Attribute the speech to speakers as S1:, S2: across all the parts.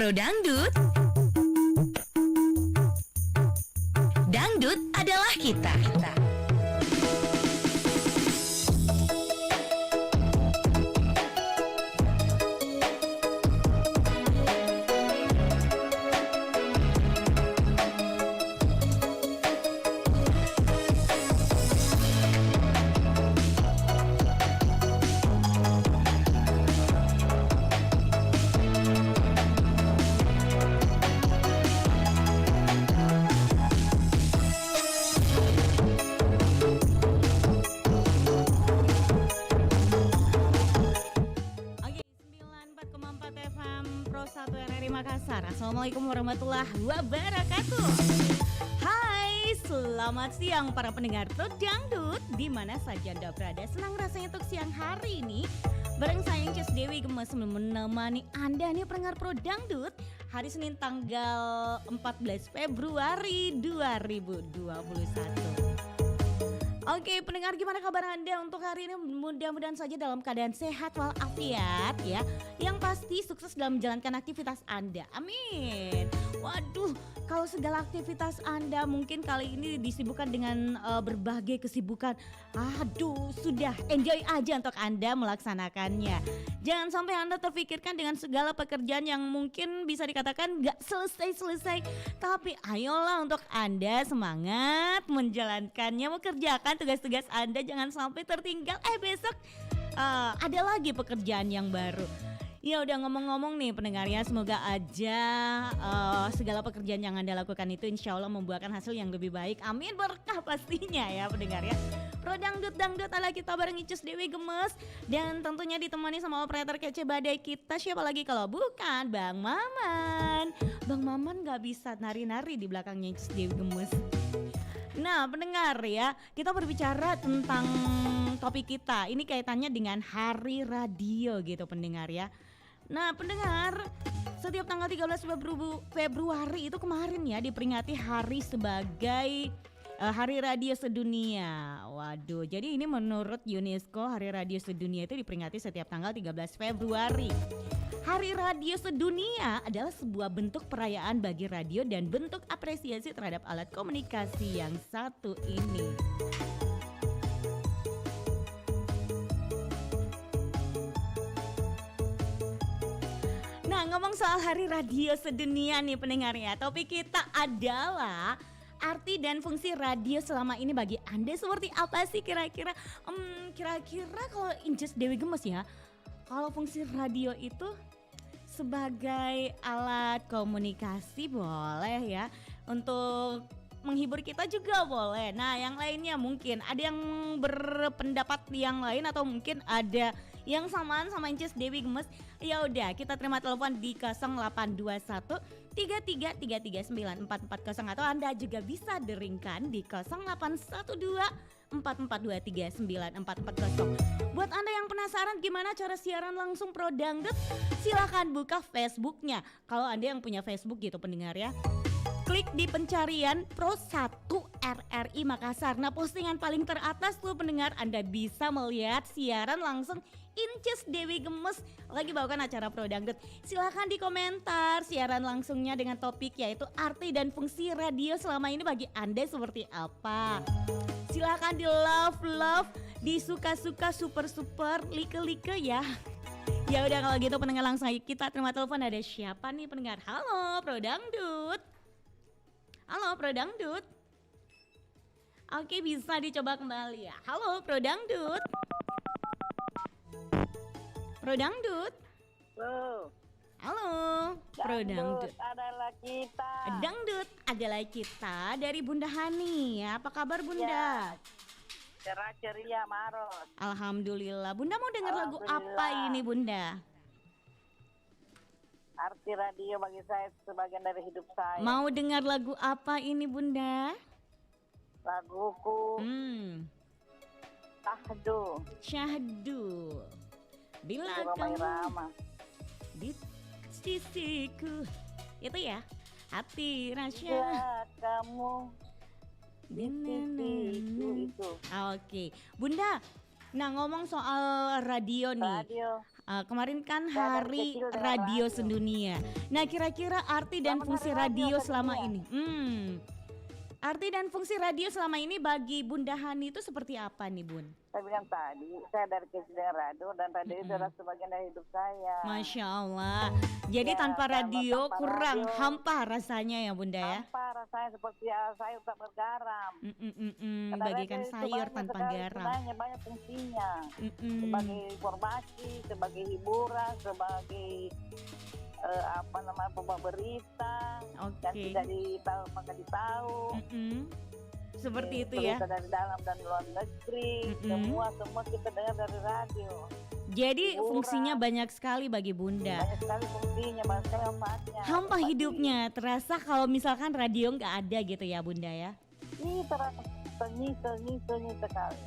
S1: Pro Dangdut. Dangdut adalah kita.
S2: Assalamualaikum warahmatullahi wabarakatuh. Hai, selamat siang para pendengar Pro Dangdut di mana saja Anda berada. Senang rasanya untuk siang hari ini bareng saya Inces Dewi Gemes menemani Anda nih pendengar Pro Dangdut hari Senin tanggal 14 Februari 2021. Oke pendengar, gimana kabar Anda untuk hari ini? Mudah-mudahan saja dalam keadaan sehat walafiat ya. Yang pasti sukses dalam menjalankan aktivitas Anda. Amin. Waduh, kalau segala aktivitas Anda mungkin kali ini disibukkan dengan berbagai kesibukan. Aduh, sudah enjoy aja untuk Anda melaksanakannya. Jangan sampai Anda terfikirkan dengan segala pekerjaan yang mungkin bisa dikatakan gak selesai-selesai. Tapi ayolah untuk Anda semangat menjalankannya, mengerjakan tugas-tugas Anda. Jangan sampai tertinggal, besok ada lagi pekerjaan yang baru. Ya udah ngomong-ngomong nih pendengarnya, semoga aja segala pekerjaan yang Anda lakukan itu insya Allah membuahkan hasil yang lebih baik. Amin, berkah pastinya ya pendengarnya. Pro Dangdut ala kita bareng Icus Dewi Gemes. Dan tentunya ditemani sama operator kece badai kita. Siapa lagi kalau bukan Bang Maman. Bang Maman gak bisa nari-nari di belakangnya Icus Dewi Gemes. Nah pendengar ya, kita berbicara tentang topik kita. Ini kaitannya dengan Hari Radio gitu pendengar ya. Nah pendengar, setiap tanggal 13 Februari itu kemarin ya diperingati hari sebagai Hari Radio Sedunia. Waduh, jadi ini menurut UNESCO Hari Radio Sedunia itu diperingati setiap tanggal 13 Februari. Hari Radio Sedunia adalah sebuah bentuk perayaan bagi radio dan bentuk apresiasi terhadap alat komunikasi yang satu ini. Nah, ngomong soal Hari Radio Sedunia nih pendengarnya, topik kita adalah arti dan fungsi radio selama ini bagi Anda seperti apa sih kira-kira? Kira-kira kalau Inces Dewi Gemes ya, kalau fungsi radio itu sebagai alat komunikasi boleh ya, untuk menghibur kita juga boleh. Nah yang lainnya mungkin ada yang berpendapat yang lain atau mungkin ada yang samaan sama Inces Dewi Gemes. Ya udah kita terima telepon di 0821 33339440 atau Anda juga bisa deringkan di 0812 44239440. Buat Anda yang penasaran gimana cara siaran langsung Pro Dangdut, silahkan buka Facebooknya. Kalau Anda yang punya Facebook gitu pendengar ya, klik di pencarian Pro 1 RRI Makassar. Nah postingan paling teratas tuh pendengar, Anda bisa melihat siaran langsung Inces Dewi Gemes lagi bawakan acara Pro Dangdut. Silahkan di komentar siaran langsungnya dengan topik yaitu arti dan fungsi radio selama ini bagi Anda seperti apa. Silahkan di love, di suka-suka, super, like ya. Ya udah kalau gitu pendengar langsung aja kita terima telepon. Ada siapa nih pendengar? Halo Pro Dangdut. Halo Pro Dangdut. Oke bisa dicoba kembali ya. Halo Pro Dangdut. Pro Dangdut.
S3: Halo.
S2: Halo Pro Dangdut
S3: adalah kita.
S2: Dangdut adalah kita dari Bunda Hani ya. Apa kabar Bunda?
S3: Cerah ceria Maros.
S2: Alhamdulillah. Bunda mau dengar lagu apa ini Bunda?
S3: Arti radio bagi saya sebagian dari hidup saya.
S2: Mau dengar lagu apa ini Bunda?
S3: Laguku
S2: Syahdu. Bila
S3: Romai
S2: kamu
S3: Rama.
S2: di sisiku. Itu ya. Hati rasya.
S3: Ya kamu di sisiku itu.
S2: Oke. Bunda, nah ngomong soal radio nih.
S3: Radio.
S2: Kemarin kan
S3: Saya dari
S2: Hari
S3: kecil dengan
S2: Radio
S3: radio.
S2: Sedunia. Nah, kira-kira arti dan
S3: Selamat
S2: fungsi
S3: Hari Radio
S2: radio selama
S3: Sedunia.
S2: ini. Arti dan fungsi radio selama ini bagi Bunda Hani itu seperti apa nih, Bun?
S3: Saya bilang tadi, saya dari kecil dengan radio dan radio itu adalah sebagian dari hidup saya.
S2: Masya Allah. Jadi
S3: Ya,
S2: tanpa
S3: tanpa
S2: radio kurang
S3: radio,
S2: hampa rasanya ya, Bunda ya.
S3: Hampa rasanya seperti sayur tak bergaram. Karena
S2: Bagaikan
S3: radio itu
S2: sayur
S3: banyak
S2: tanpa
S3: sekali
S2: garam.
S3: gunanya, banyak fungsinya.
S2: Mm-mm.
S3: Sebagai informasi, sebagai hiburan, sebagai pembawa berita yang
S2: Oke.
S3: tidak ditahu maka ditahu.
S2: Seperti itu ya.
S3: Berita dari dalam dan luar negeri, semua kita dengar dari radio.
S2: Jadi
S3: Hiburan.
S2: fungsinya banyak sekali bagi Bunda.
S3: Banyak sekali fungsinya, banyak sekali manfaatnya.
S2: Hampa hidupnya terasa kalau misalkan radio nggak ada gitu ya, Bunda ya.
S3: Ini terasa sunyi sekali.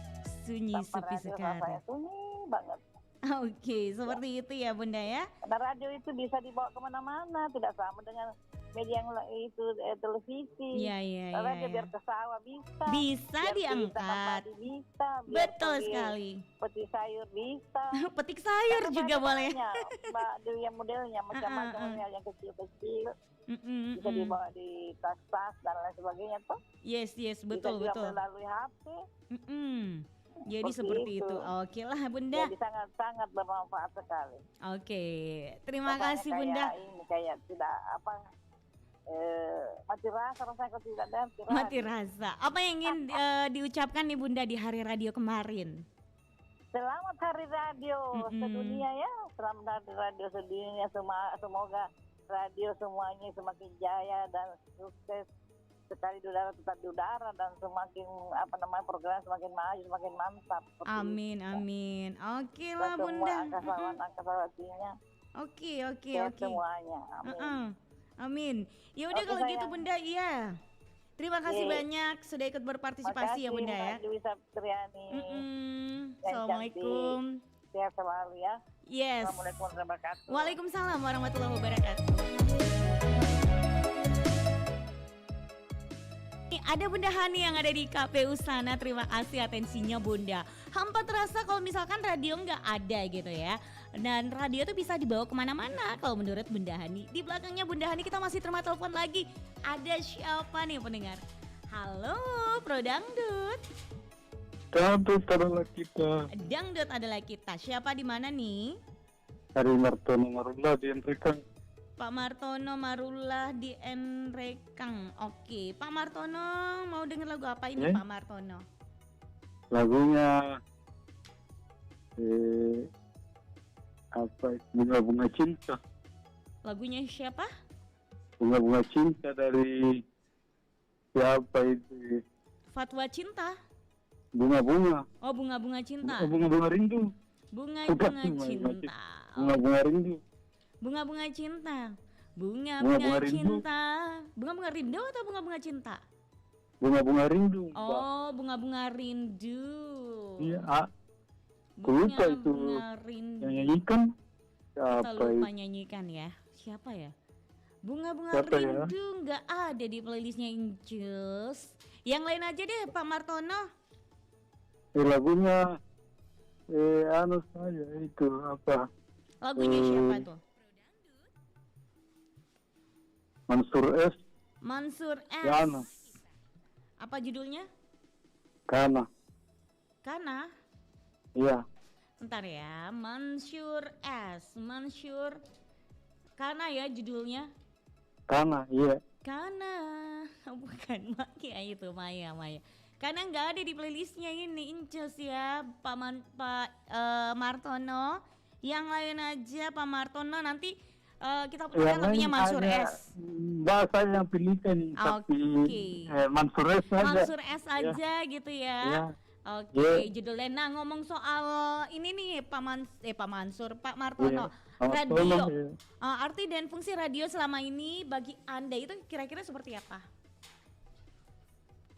S2: Sunyi
S3: Tanpa
S2: sepi
S3: radio
S2: sekali.
S3: rasanya sunyi banget.
S2: Oke, seperti itu ya, Bunda ya.
S3: Karena radio itu bisa dibawa kemana-mana, tidak sama dengan media yang itu televisi.
S2: Iya.
S3: Radio biar ke sawah bisa.
S2: Bisa
S3: biar
S2: diangkat.
S3: tanam padi bisa. Biar
S2: Betul
S3: pergi
S2: sekali.
S3: Peti sayur bisa.
S2: Petik sayur
S3: Karena
S2: juga
S3: banyak
S2: boleh.
S3: Mbak Dewi yang modelnya macam-macam yang kecil-kecil bisa dibawa di tas-tas dan lain sebagainya tuh.
S2: Yes,
S3: Bisa
S2: betul.
S3: juga melalui HP.
S2: Jadi seperti itu. Oke lah, Bunda.
S3: Jadi sangat-sangat bermanfaat sekali.
S2: Oke, terima
S3: Makanya
S2: kasih, Bunda.
S3: Kayak tidak mati rasa rasanya kalau tidak ada
S2: Mati rasa. Apa yang ingin diucapkan nih, Bunda, di Hari Radio kemarin?
S3: Selamat Hari Radio Sedunia ya. Selamat Hari Radio Sedunia. Semoga radio semuanya semakin jaya dan sukses sekali di udara, tetap di udara, dan semakin program semakin maju, semakin mantap.
S2: Amin. Oke lah,
S3: Semua
S2: Bunda.
S3: angkasa-angkasawatinya.
S2: Oke.
S3: Semuanya. Amin.
S2: Amin. Ya udah
S3: Oke,
S2: kalau gitu,
S3: sayang.
S2: Bunda. Iya. Terima kasih
S3: Oke.
S2: banyak sudah ikut berpartisipasi ya, Bunda ya.
S3: Mbak Dewi Satriani.
S2: Assalamualaikum.
S3: Sehat selalu ya.
S2: Yes.
S3: Assalamualaikum warahmatullahi wabarakatuh.
S2: Waalaikumsalam warahmatullahi wabarakatuh. Ada Bunda Hani yang ada di KPU sana. Terima kasih atensinya, Bunda. Hampa terasa kalau misalkan radio nggak ada gitu ya. Dan radio tuh bisa dibawa kemana-mana kalau menurut Bunda Hani. Di belakangnya Bunda Hani kita masih terima telepon lagi. Ada siapa nih pendengar? Halo, Pro Dangdut.
S1: Dangdut adalah kita.
S2: Dangdut adalah kita. Siapa di mana nih?
S1: Hari Martono Marula di Enrekang.
S2: Pak Martono Marullah di Enrekang. Oke, Pak Martono mau denger lagu apa ini, Pak Martono?
S1: Lagunya Bunga-bunga cinta.
S2: Lagunya siapa?
S1: Bunga-bunga cinta dari siapa itu?
S2: Fatwa Cinta.
S1: Bunga-bunga.
S2: Oh, bunga-bunga cinta.
S1: Bunga-bunga rindu.
S2: Bunga-bunga cinta.
S1: Bunga-bunga rindu.
S2: Bunga-bunga cinta.
S1: Bunga-bunga
S2: Bunga-bunga
S1: rindu.
S2: cinta. Bunga-bunga rindu atau bunga-bunga cinta?
S1: Bunga-bunga rindu. Mbak.
S2: Oh, bunga-bunga rindu.
S1: Iya, aku lupa itu.
S2: Bunga rindu.
S1: Yang nyanyikan
S2: Kita
S1: siapa
S2: lupa
S1: itu?
S2: nyanyikan ya. Siapa ya? Bunga-bunga
S1: Siapa ya?
S2: rindu nggak ada di playlistnya Incus. Yang lain aja deh, Pak Martono.
S1: Lagunya saya itu apa?
S2: Lagunya siapa tuh?
S1: Mansur S.
S2: Mansur S.
S1: Yana.
S2: Apa judulnya?
S1: Kana.
S2: Kana.
S1: Iya.
S2: Bentar ya, Mansur S. Mansur Kana ya judulnya.
S1: Kana, iya.
S2: Kana. Bukan Maya itu, Maya. Karena nggak ada di playlistnya ini, Incus ya, Pak Martono. Yang lain aja Pak Martono, nanti kita putarkan lagunya Mansur S.
S1: Bahasa yang pilihkan, tapi Mansur S aja.
S2: Mansur S aja gitu ya.
S1: Iya.
S2: Oke, judulnya. Nah, ngomong soal ini nih Pak Martono.
S1: Iya.
S2: Radio.
S1: Iya.
S2: Arti dan fungsi radio selama ini bagi Anda itu kira-kira seperti apa?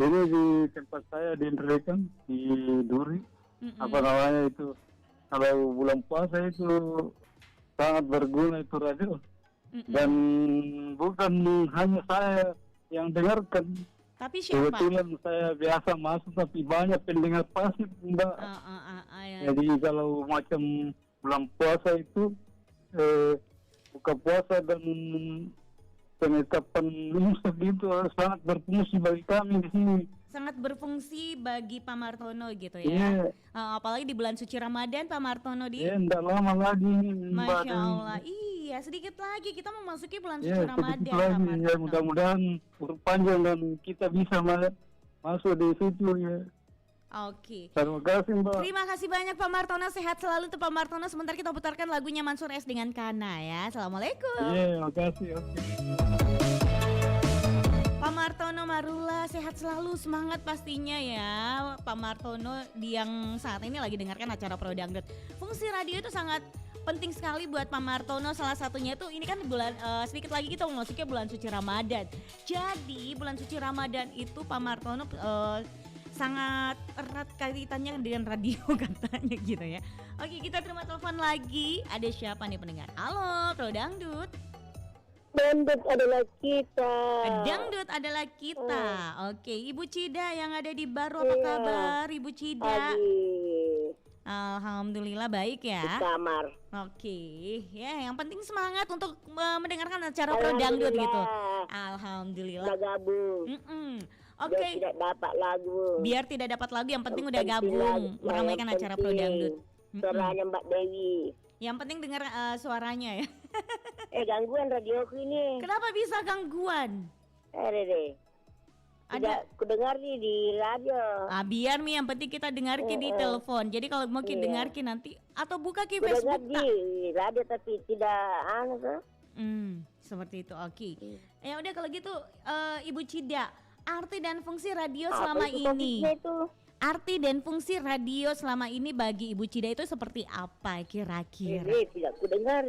S1: Ini di tempat saya di Enrekang, di Duri. Apa namanya itu? Kalau bulan puasa itu sangat berguna itu radio. Dan bukan hanya saya yang dengarkan.
S2: Tapi siapa?
S1: Kebetulan saya biasa masuk, tapi banyak pendengar pasif, Mbak.
S2: Ya.
S1: Jadi kalau macam bulan puasa itu buka puasa dan penetapan imsak itu sangat berfungsi bagi kami di sini.
S2: Sangat berfungsi bagi Pak Martono gitu ya.
S1: Iya.
S2: Apalagi di bulan suci Ramadan Pak Martono di.
S1: Ya, enggak lama lagi Mbak
S2: Masya
S1: Dewi.
S2: Allah. Iya, sedikit lagi kita memasuki bulan suci
S1: Ya,
S2: Ramadan
S1: sedikit
S2: Pak
S1: lagi. Ya,
S2: Martono.
S1: mudah-mudahan berpanjang dan kita bisa masuk di situ ya.
S2: Oke.
S1: Terima kasih Mbak.
S2: Terima kasih banyak Pak Martono, sehat selalu untuk Pak Martono. Sebentar kita putarkan lagunya Mansur S dengan Kana ya. Assalamualaikum.
S1: Iya, makasih. Oke.
S2: Pak Martono Marula, sehat selalu, semangat pastinya ya Pak Martono yang saat ini lagi dengarkan acara Pro Dangdut. Fungsi radio itu sangat penting sekali buat Pak Martono, salah satunya itu ini kan bulan sedikit lagi kita memasuki bulan suci Ramadan. Jadi bulan suci Ramadan itu Pak Martono sangat erat kaitannya dengan radio katanya gitu ya. Oke, kita terima telepon lagi. Ada siapa nih pendengar? Halo, Pro Dangdut.
S3: Dangdut adalah kita.
S2: Dangdut adalah kita. Oke, Ibu Cida yang ada di Baru, apa kabar Ibu Cida? Alhamdulillah baik ya.
S3: Kamar.
S2: Oke, ya yang penting semangat untuk mendengarkan acara Pro Dangdut gitu. Alhamdulillah.
S3: Udah gabung.
S2: Oke.
S3: Tidak dapat lagu.
S2: Biar tidak dapat lagu, yang penting udah
S3: Penting
S2: gabung
S3: lagu,
S2: meramaikan
S3: yang
S2: acara Pro
S3: penting.
S2: Dangdut.
S3: Suaranya Mbak Dewi.
S2: Yang penting dengar suaranya ya.
S3: Gangguan radioku ini.
S2: Kenapa bisa gangguan?
S3: Deh.
S2: Ada
S3: Ku dengar nih di radio.
S2: biar Mi, yang penting kita dengarkan di telepon. Jadi kalau mau kita dengarkan nanti atau buka ke
S3: Ku dengar
S2: Facebook tak?
S3: di radio tapi tidak
S2: Seperti itu. Oke. Ya udah kalau gitu Ibu Cida, arti dan fungsi radio selama
S3: itu
S2: ini.
S3: topiknya itu?
S2: Arti dan fungsi radio selama ini bagi Ibu Cida itu seperti apa kira-kira?
S3: Tidak ku dengar.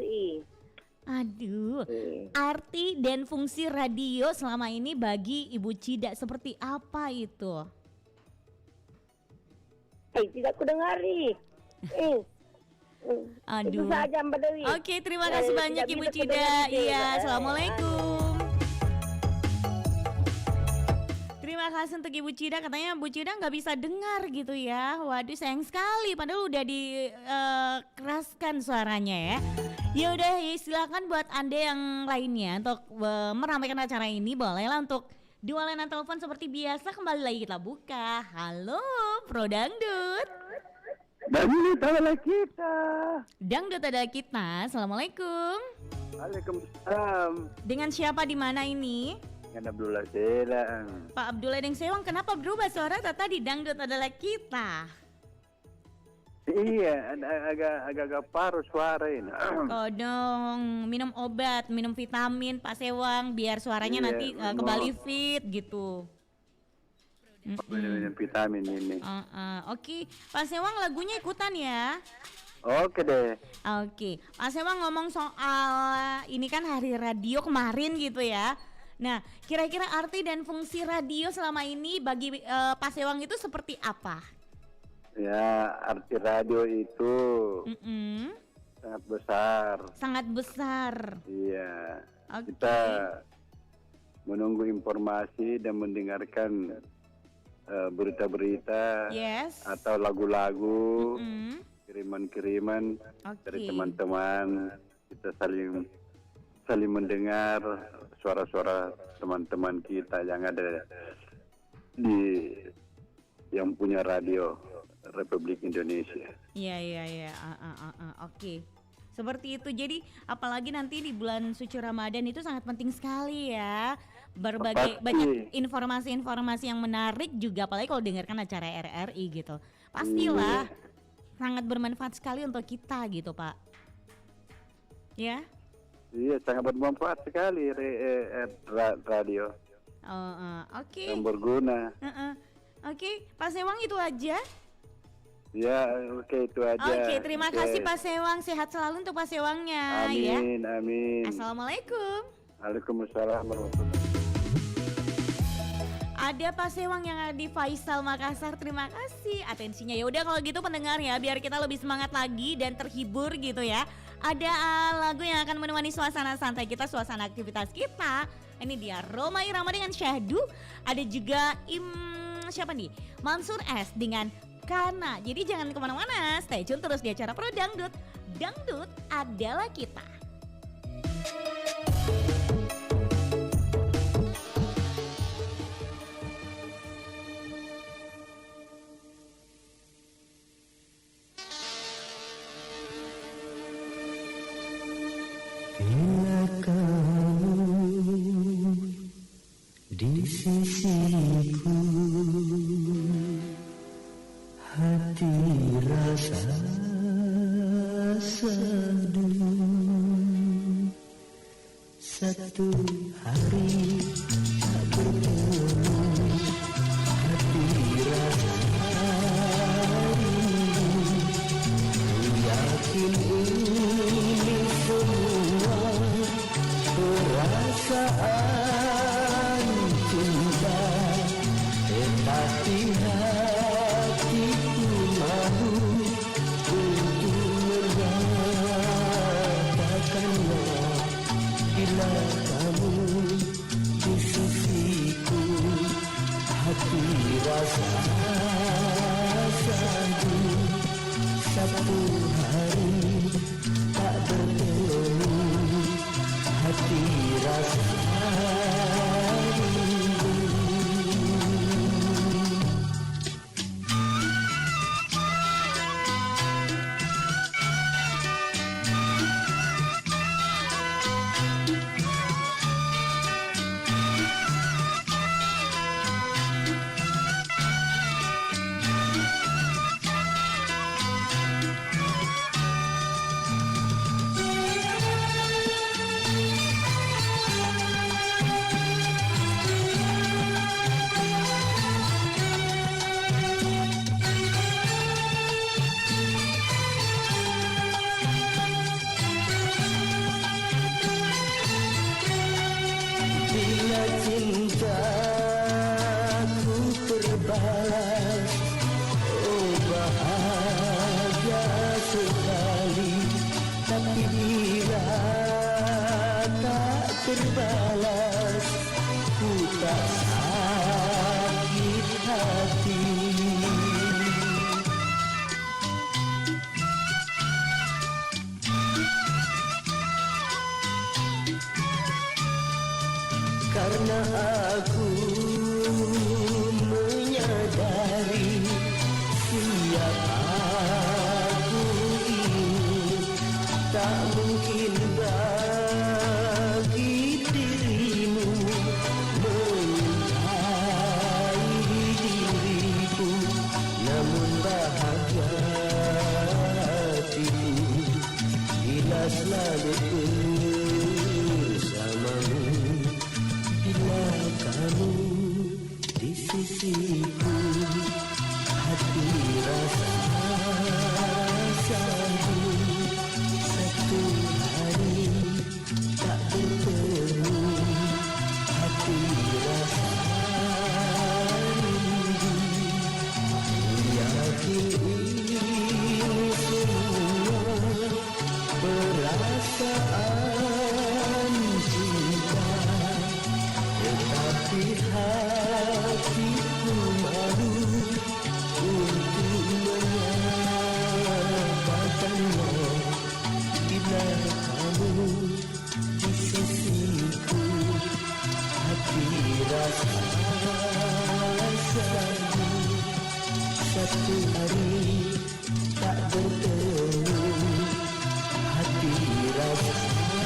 S2: Aduh, arti dan fungsi radio selama ini bagi Ibu Cida seperti apa itu?
S3: Tidak ku dengar. Itu
S2: Aduh.
S3: saja Mbak Dewi.
S2: Oke, terima kasih banyak
S3: tidak
S2: Ibu
S3: bisa ku
S2: Cida.
S3: dengar.
S2: Iya, assalamualaikum. Terima kasih untuk Ibu Cida, katanya Bu Cida nggak bisa dengar gitu ya. Waduh, sayang sekali, padahal udah dikeraskan suaranya ya. Ya udah, silakan buat Anda yang lainnya untuk meramaikan acara ini, bolehlah untuk di layanan telepon seperti biasa. Kembali lagi kita buka. Halo, Pro Dangdut.
S1: Dangdut adalah kita.
S2: Dangdut adalah kita. Assalamualaikum.
S1: Waalaikumsalam.
S2: Dengan siapa di mana ini?
S1: Dengan Abdullah Selang.
S2: Pak Abdullah Deng Sewang, kenapa berubah suara tadi Dangdut adalah kita?
S1: Iya, agak paru suara ini.
S2: Kodong, minum obat, minum vitamin Pak Sewang biar suaranya
S1: Iya,
S2: nanti kembali fit gitu.
S1: Minum vitamin ini.
S2: Oke, Pak Sewang lagunya ikutan ya.
S1: Oke deh.
S2: Oke, Pak Sewang ngomong soal ini kan hari radio kemarin gitu ya. Nah, kira-kira arti dan fungsi radio selama ini bagi Pak Sewang itu seperti apa?
S1: Ya, arti radio itu sangat besar.
S2: Sangat besar.
S1: Iya.
S2: Oke.
S1: Kita menunggu informasi dan mendengarkan berita-berita
S2: Yes.
S1: atau lagu-lagu, kiriman-kiriman dari
S2: Oke.
S1: teman-teman. Kita saling mendengar suara-suara teman-teman kita yang ada di yang punya radio Republik Indonesia.
S2: Iya. Oke. Seperti itu. Jadi apalagi nanti di bulan suci Ramadan itu sangat penting sekali ya. Berbagai
S1: Pasti.
S2: banyak informasi-informasi yang menarik juga, apalagi kalau dengarkan acara RRI gitu. Pastilah sangat bermanfaat sekali untuk kita gitu, Pak. Ya.
S1: Iya, sangat bermanfaat sekali radio.
S2: Oke.
S1: Yang berguna.
S2: Oke, Pak Sewang itu aja.
S1: Ya, oke itu aja.
S2: Oke, terima
S1: Oke.
S2: kasih Pak Sewang. Sehat selalu untuk Pak Sewangnya ya.
S1: Amin.
S2: Assalamualaikum.
S1: Waalaikumsalam warahmatullahi.
S2: Ada Pak Sewang yang ada di Faisal Makassar. Terima kasih atensinya. Ya udah kalau gitu pendengar ya, biar kita lebih semangat lagi dan terhibur gitu ya. Ada lagu yang akan menemani suasana santai kita, suasana aktivitas kita. Ini dia Roma Irama dengan Syahdu. Ada juga siapa nih? Mansur S dengan Kana. Jadi jangan kemana-mana, stay tune terus di acara Pro Dangdut Dangdut adalah kita.
S4: Bila kamu di sisiku, hati rasa seduh. Satu hari tak bertemu, hati rasa rindu. Yakin ini semua perasaan cinta, tetapi hatiku malu untuk mengatakannya. Bila kamu di sisiku, hati rasa sandu. Satu hari tak bertemu, hati rasa rindu. Bila cintaku terbalas, oh bahagia sekali. Tapi bila tak terbalas, ku tak sakit hati. Karena aku menyadari siapa aku ini, tak mungkin bagi dirimu mencintai diriku. Namun bahagia hatiku bila selalu bersamamu. Bila kamu di sisiku, hati rasa sandu. Satu hari tak bertemu, hati rasa rindu. Yakin ini semua perasaan cinta, tetapi hatiku malu untuk menyatakannya. Bila kamu di sisiku, hati rasa sandu. Satu hari tak bertemu, hati rasa rindu.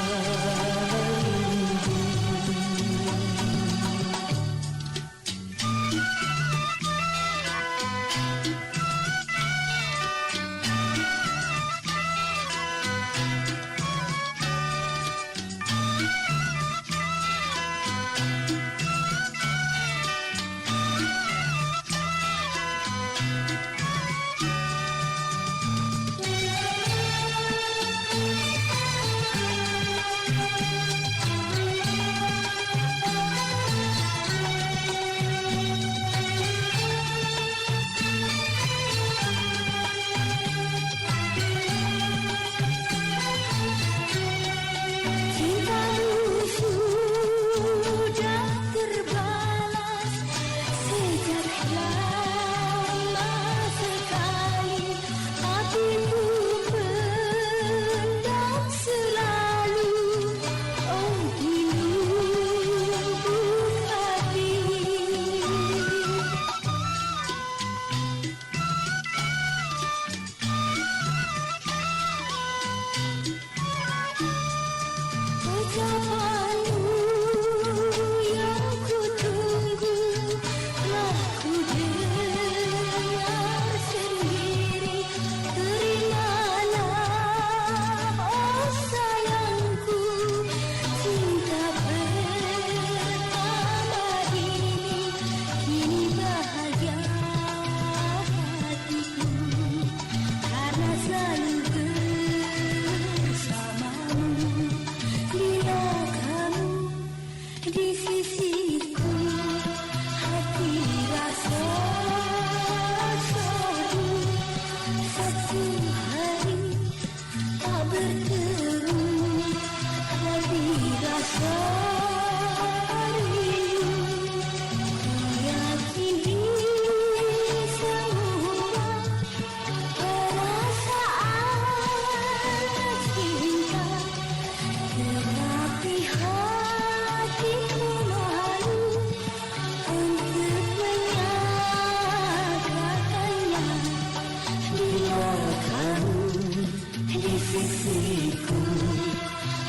S4: istriku,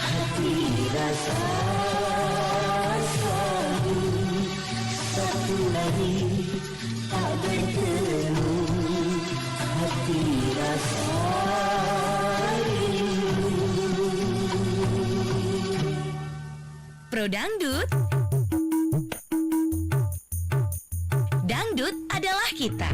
S4: hati rasa selalu satu hari tak bertemu, hati rasa
S2: Pro Dangdut. Dangdut adalah kita.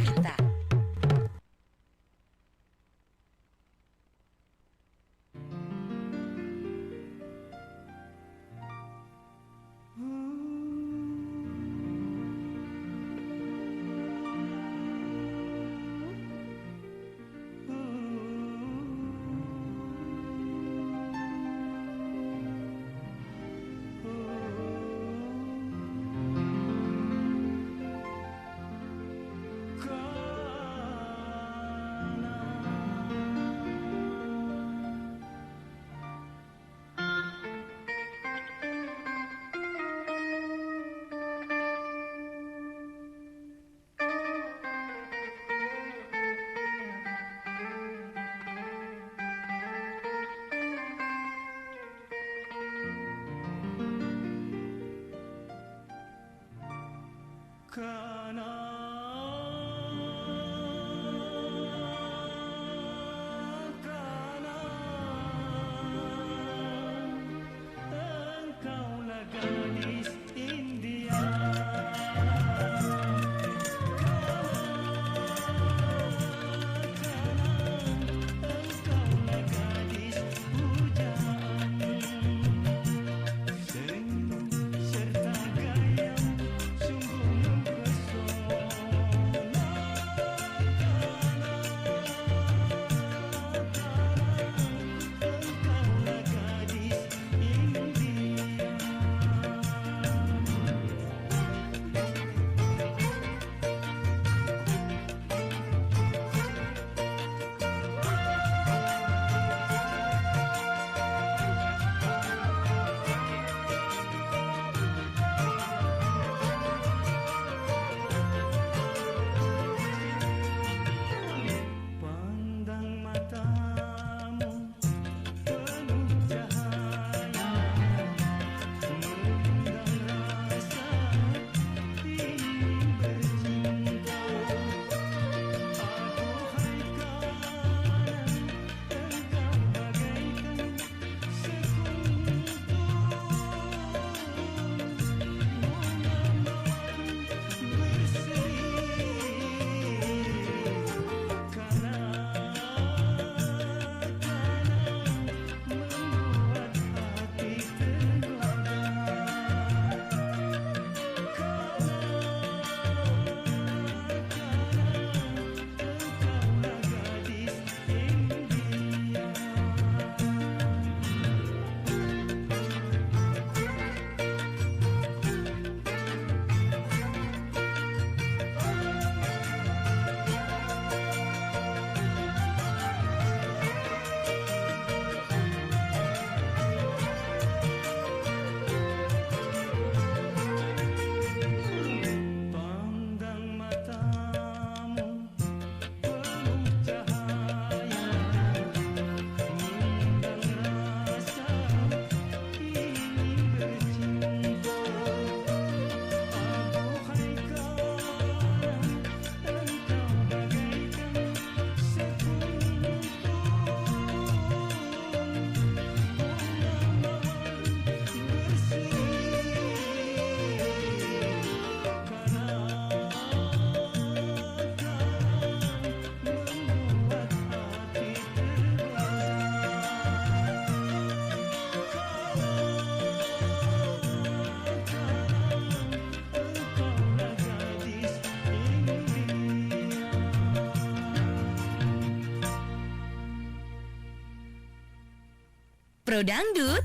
S2: Pro Dangdut.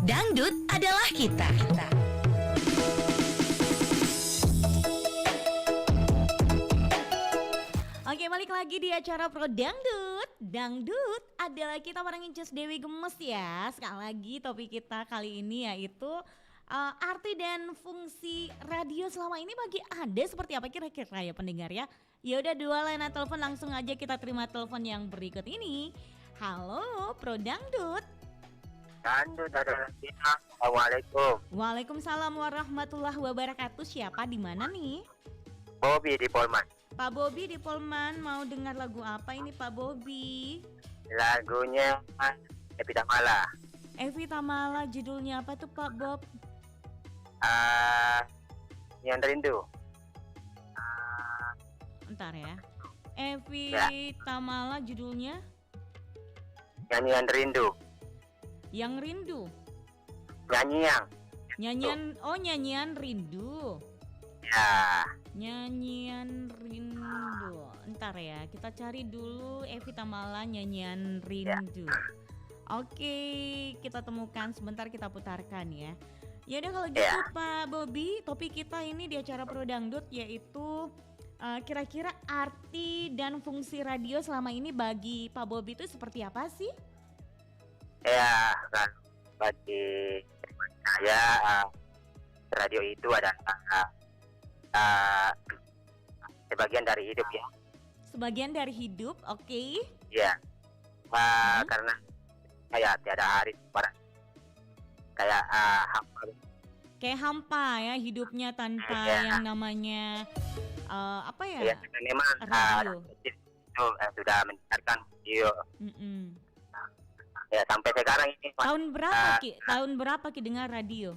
S2: Dangdut adalah kita. Oke, balik lagi di acara Pro Dangdut. Dangdut adalah kita bareng Incus Dewi Gemes ya. Sekali lagi topik kita kali ini yaitu arti dan fungsi radio selama ini bagi Anda seperti apa kira-kira ya pendengar ya? Ya udah 2 layanan telepon langsung aja kita terima telepon yang berikut ini. Halo, Pro Dangdut.
S5: Dangdut ada kita. Assalamualaikum.
S2: Waalaikumsalam warahmatullahi wabarakatuh. Siapa di mana nih?
S5: Bobby di Polman.
S2: Pak Bobby di Polman mau dengar lagu apa ini Pak Bobby?
S5: Lagunya Evita Mala.
S2: Evita Mala, judulnya apa tuh Pak Bob?
S5: Yang rindu.
S2: Entar ya. Evita Mala judulnya?
S5: Nyanyian rindu.
S2: Yang rindu.
S5: Nyanyian.
S2: Nyanyian rindu.
S5: Ya.
S2: Nyanyian rindu. Entar ya, kita cari dulu Evita Mala nyanyian rindu. Oke, kita temukan sebentar kita putarkan ya. Ya udah kalau gitu Pak Bobby, topik kita ini di acara Pro Dangdut yaitu kira-kira arti dan fungsi radio selama ini bagi Pak Bobby itu seperti apa sih?
S5: Ya, kan bagi saya radio itu adalah sebagian dari hidup ya.
S2: Sebagian dari hidup, oke.
S5: Iya. Karena kayak tiada hari pada kayak hampa.
S2: Kayak hampa ya hidupnya tanpa yang namanya apa ya?
S5: Ya, memang
S2: radio.
S5: Itu sudah mendengarkan radio. Ya sampai sekarang ini.
S2: Tahun berapa Ki? Tahun berapa Ki dengar radio?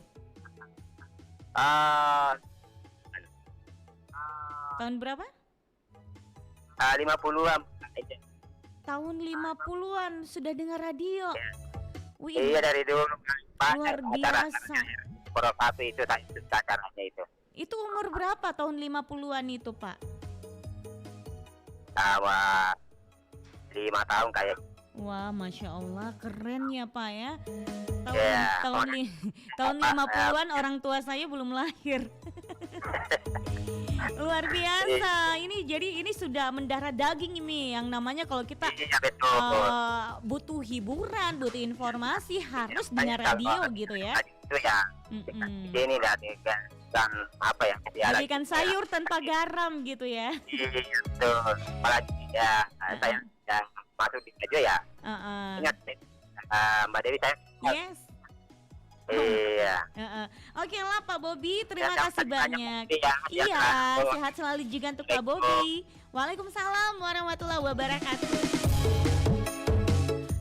S2: Tahun berapa?
S5: 50-an.
S2: Tahun 50-an sudah dengar radio. Wih,
S5: Iya dari dulu.
S2: luar biasa.
S5: Pro satu itu acaranya itu.
S2: Itu umur berapa tahun 50-an itu Pak?
S5: 5 tahun kayak.
S2: Wah, Masya Allah, keren ya Pak ya.
S5: Ya,
S2: Tahun 50-an orang tua saya belum lahir. Luar biasa. Ini sudah mendarah daging ini yang namanya kalau kita butuh hiburan, butuh informasi harus dengar radio gitu ya.
S5: Itu ya. Ini dan apa ya?
S2: Jadikan sayur tanpa garam gitu ya.
S5: Itu apalagi ya saya yang masuk di radio ya. Ingat Mbak Dewi saya.
S2: Yes.
S5: Iya.
S2: Oke lah Pak Bobby, terima
S5: Ya,
S2: kasih banyak.
S5: Iya,
S2: sehat selalu juga untuk Pak Bobby. Waalaikumsalam warahmatullahi wabarakatuh.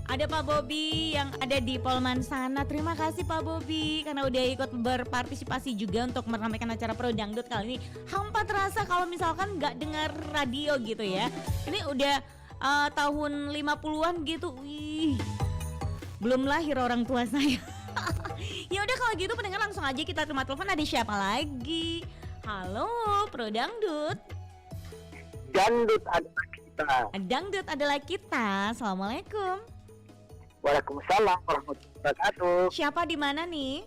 S2: Ada Pak Bobby yang ada di Polman sana. Terima kasih Pak Bobby karena udah ikut berpartisipasi juga untuk meramaikan acara Pro Dangdut kali ini. Hampa terasa kalau misalkan nggak dengar radio gitu ya. Ini udah tahun 50-an gitu. Wih. Belum lahir orang tua saya. Ya udah kalau gitu pendengar langsung aja kita terima telepon. Ada siapa lagi? Halo, Pro Dangdut.
S5: Dangdut adalah kita.
S2: Dangdut adalah kita. Assalamualaikum.
S5: Waalaikumsalam warahmatullahi wabarakatuh.
S2: Siapa di mana nih?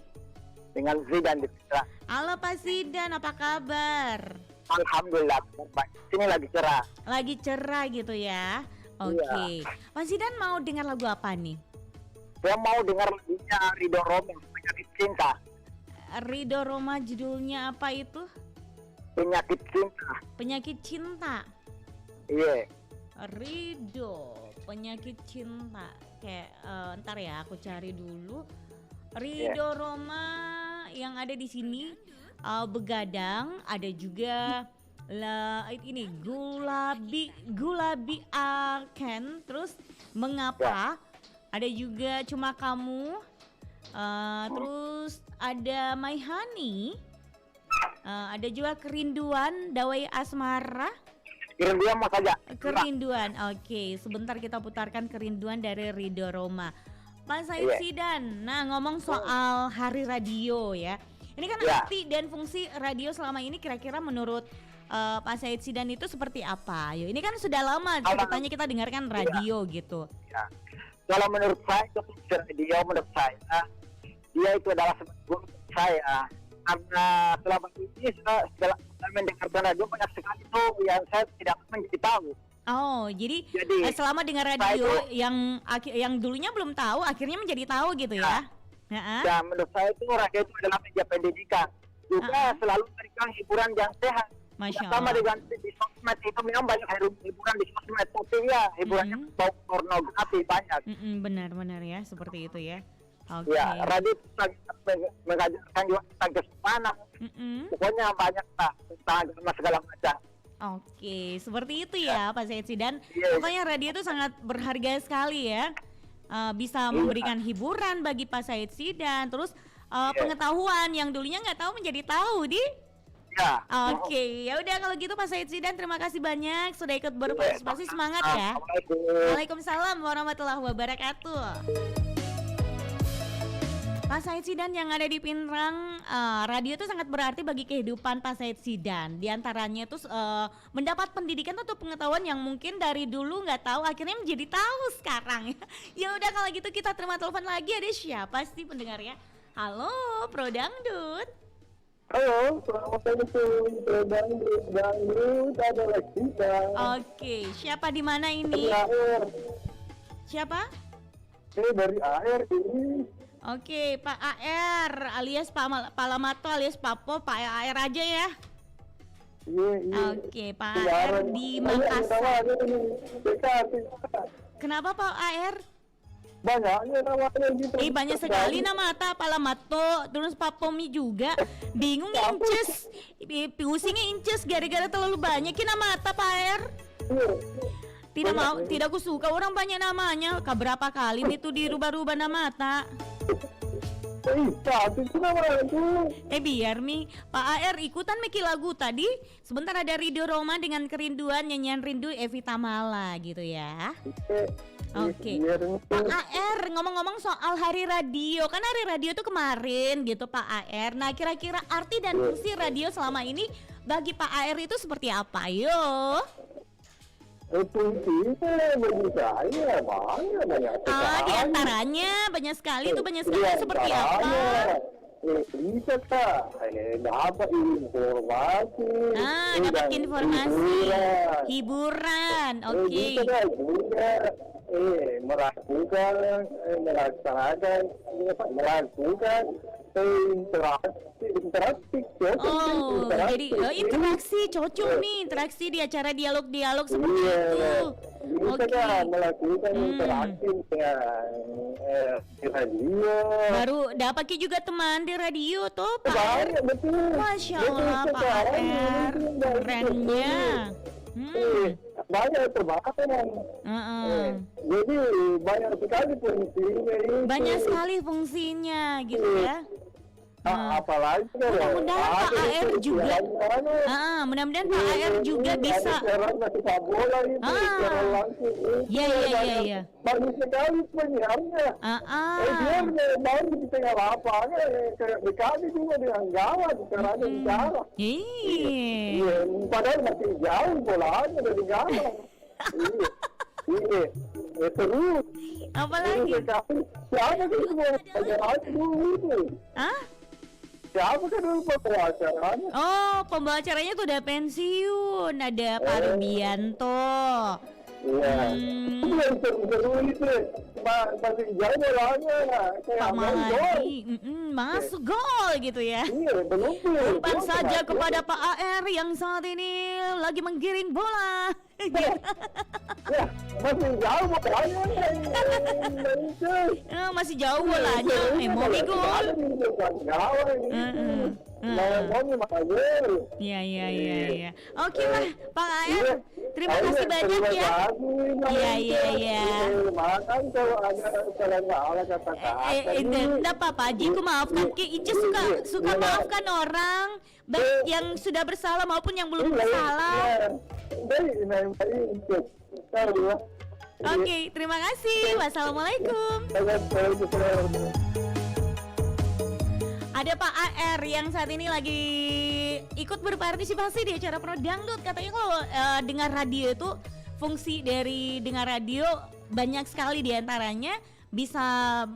S5: Dengan Zidan di Citra.
S2: Halo Pak Zidan, apa kabar?
S5: Alhamdulillah, baik. Sini lagi cerah.
S2: Lagi cerah gitu ya. Oke. Pak Zidan mau dengar lagu apa nih?
S5: Saya mau dengar lagunya Ridho Roma, Penyakit Cinta.
S2: Ridho Roma judulnya apa itu?
S5: Penyakit Cinta.
S2: Penyakit Cinta.
S5: Iya.
S2: Ridho, Penyakit Cinta. Kayak ntar ya aku cari dulu. Ridho Roma yang ada di sini begadang, ada juga ini Gulabi Aken, terus mengapa? Ada juga Cuma Kamu, terus ada My Honey, ada juga Kerinduan, Dawai Asmara.
S5: Kerinduan mas aja.
S2: Kerinduan, oke. Sebentar kita putarkan Kerinduan dari Ridho Roma. Pak Said Zidan, nah ngomong soal Hari Radio ya. Ini kan arti dan fungsi radio selama ini kira-kira menurut Pak Said Zidan itu seperti apa? Yo, ini kan sudah lama ceritanya kita dengarkan radio gitu.
S5: Ya. Kalau menurut saya itu radio, menurut saya dia itu adalah sebuah saya karena selama ini setelah mendengarkan radio banyak sekali tuh yang saya tidak menjadi tahu.
S2: Oh, jadi selama dengar radio yang dulunya belum tahu akhirnya menjadi tahu gitu ya? Heeh.
S5: Dan menurut saya itu radio itu adalah media pendidikan. Juga selalu memberikan hiburan yang sehat.
S2: Masya
S5: Sama
S2: Allah.
S5: dengan di sosmed itu memang banyak hiburan di sosmed, tapi ya hiburannya bau pornografi banyak.
S2: Benar-benar ya, seperti itu ya. Oke.
S5: Ya, radio itu mengajarkan juga tentang kesopanan. Pokoknya banyak lah tentang agama segala macam.
S2: Oke, seperti itu ya Pak Said Sidan.
S5: Iya.
S2: Pokoknya radio itu sangat berharga sekali ya. Bisa memberikan hiburan bagi Pak Said Sidan. Terus pengetahuan yang dulunya nggak tahu menjadi tahu di.
S5: Ya.
S2: Oke, ya udah kalau gitu Pak Said Sidan, terima kasih banyak sudah ikut berpartisipasi. Semangat ya.
S5: Assalamualaikum.
S2: Waalaikumsalam warahmatullahi wabarakatuh. Pak Said Sidan yang ada di Pinrang, radio itu sangat berarti bagi kehidupan Pak Said Sidan. Di antaranya itu mendapat pendidikan atau pengetahuan yang mungkin dari dulu nggak tahu, akhirnya menjadi tahu sekarang. Ya udah kalau gitu kita terima telepon lagi. Ada siapa sih pendengarnya? Halo, Pro Dangdut.
S1: Halo, Assalamualaikum. Dangdut adalah kita.
S2: Oke, siapa di mana ini?
S1: Air.
S2: Siapa?
S1: Ini dari air ini.
S2: Oke, Pak AR alias Pak Palamato alias Papo, Pak AR aja ya.
S1: Iya.
S2: Oke, Pak AR di Makassar. Kenapa Pak AR?
S1: Banyaknya namanya gitu.
S2: Banyak sekali nama Ata, Palamato, terus Papomi juga. Bingung inces, pusingnya inces gara-gara terlalu banyakin nama Ata Pak AR. Tidak kusuka orang banyak namanya. Berapa kali nih tuh dirubah-rubah nama Ata.
S1: Itu namanya itu.
S2: Biar mi Pak AR ikutan miki lagu tadi. Sebentar ada Ridho Roma dengan Kerinduan, nyanyian rindu Evita Mala gitu ya. Oke. Pak AR, ngomong-ngomong soal hari radio, kan hari radio itu kemarin gitu Pak AR. Nah kira-kira arti dan fungsi radio selama ini bagi Pak AR itu seperti apa? Yo.
S1: Fungsinya bagi saya banyak sekali.
S2: Di antaranya banyak sekali itu seperti apa?
S1: Bisa Kak, dapat informasi.
S2: Dapat informasi, hiburan, oke.
S1: Bisa juga melakukan interaksi.
S2: Jadi interaksi cocok nih, interaksi di acara dialog-dialog seperti itu.
S1: Bisa melakukan interaksi di radio.
S2: Baru dapat juga teman di radio tuh Pak AR.
S1: Betul.
S2: Masya Allah Pak AR, kerennya.
S1: Banyak terbakar. Jadi banyak sekali fungsinya itu.
S2: Banyak sekali fungsinya gitu ya.
S1: Apalagi
S2: mudah-mudahan Pak AR juga mudah-mudahan Pak AR juga bisa iya
S1: bagus sekali penyiarnya. Dia baru di tengah lapangan di kami juga dengan gawat caranya bicara. Iya, padahal masih jauh bolanya dari gawat. Iya, terus
S2: apalagi
S1: siapa sih semua acara dulu itu? Siapa kan dulu pembawa acaranya?
S2: Pembawa acaranya tuh udah pensiun. Ada Pak Rubianto.
S1: Iya. Seru itu. Masih jauh bolanya.
S2: Pak Mahadi. Masuk gol gitu ya.
S1: Iya, belum.
S2: Umpan saja kepada Pak AR yang saat ini lagi menggiring bola.
S1: Ya, masih jauh bolanya.
S2: Masih jauh bolanya. Mau gol. Iya. Oke lah Pak AR, terima kasih banyak ya. Iya.
S1: Makan kalau ada salah kata-kata.
S2: Enggak apa-apa, Jiku maafkan Ki. Ica suka maafkan orang, baik yang sudah bersalah maupun yang belum bersalah. Oke, terima kasih. Wassalamualaikum. Ada Pak AR yang saat ini lagi ikut berpartisipasi di acara Pro Dangdut. Katanya kalau dengar radio itu, fungsi dari dengar radio banyak sekali, diantaranya bisa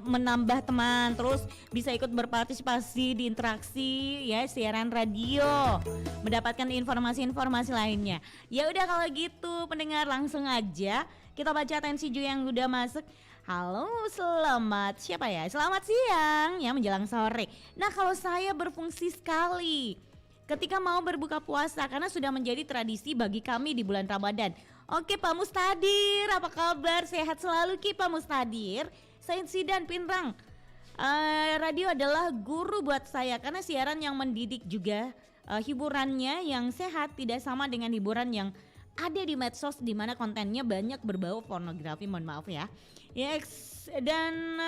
S2: menambah teman, terus bisa ikut berpartisipasi di interaksi ya siaran radio, mendapatkan informasi-informasi lainnya. Ya udah kalau gitu pendengar, langsung aja kita baca atensi juga yang udah masuk. Halo, selamat siapa ya? Selamat siang ya menjelang sore. Nah, kalau saya berfungsi sekali ketika mau berbuka puasa karena sudah menjadi tradisi bagi kami di bulan Ramadan. Oke, Pak Mustadir, apa kabar? Sehat selalu Ki Pak Mustadir. Said Sidan Pinrang. Radio adalah guru buat saya karena siaran yang mendidik juga, hiburannya yang sehat tidak sama dengan hiburan yang ada di medsos di mana kontennya banyak berbau pornografi, mohon maaf ya. Yes, dan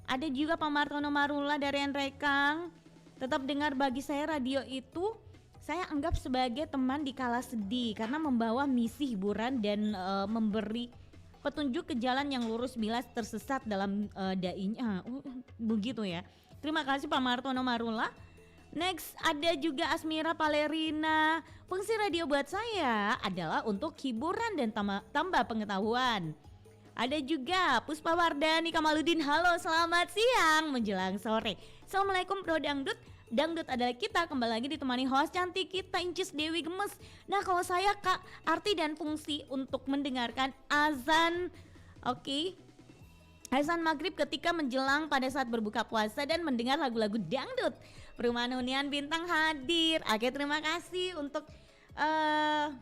S2: ada juga Pak Martono Marula dari Enrekang. Tetap dengar, bagi saya radio itu saya anggap sebagai teman di kala sedih karena membawa misi hiburan dan memberi petunjuk ke jalan yang lurus bila tersesat dalam dainya. Begitu ya. Terima kasih Pak Martono Marula. Next ada juga Asmira Palerina. Fungsi radio buat saya adalah untuk hiburan dan tambah pengetahuan. Ada juga Puspa Wardani Kamaludin. Halo, selamat siang menjelang sore. Assalamualaikum Bro Dangdut. Dangdut adalah kita, kembali lagi ditemani host cantik kita Incis Dewi Gemes. Nah, kalau saya Kak, arti dan fungsi untuk mendengarkan azan. Oke. Azan maghrib ketika menjelang pada saat berbuka puasa dan mendengar lagu-lagu dangdut. Perumahan Hunian Bintang hadir. Oke, terima kasih untuk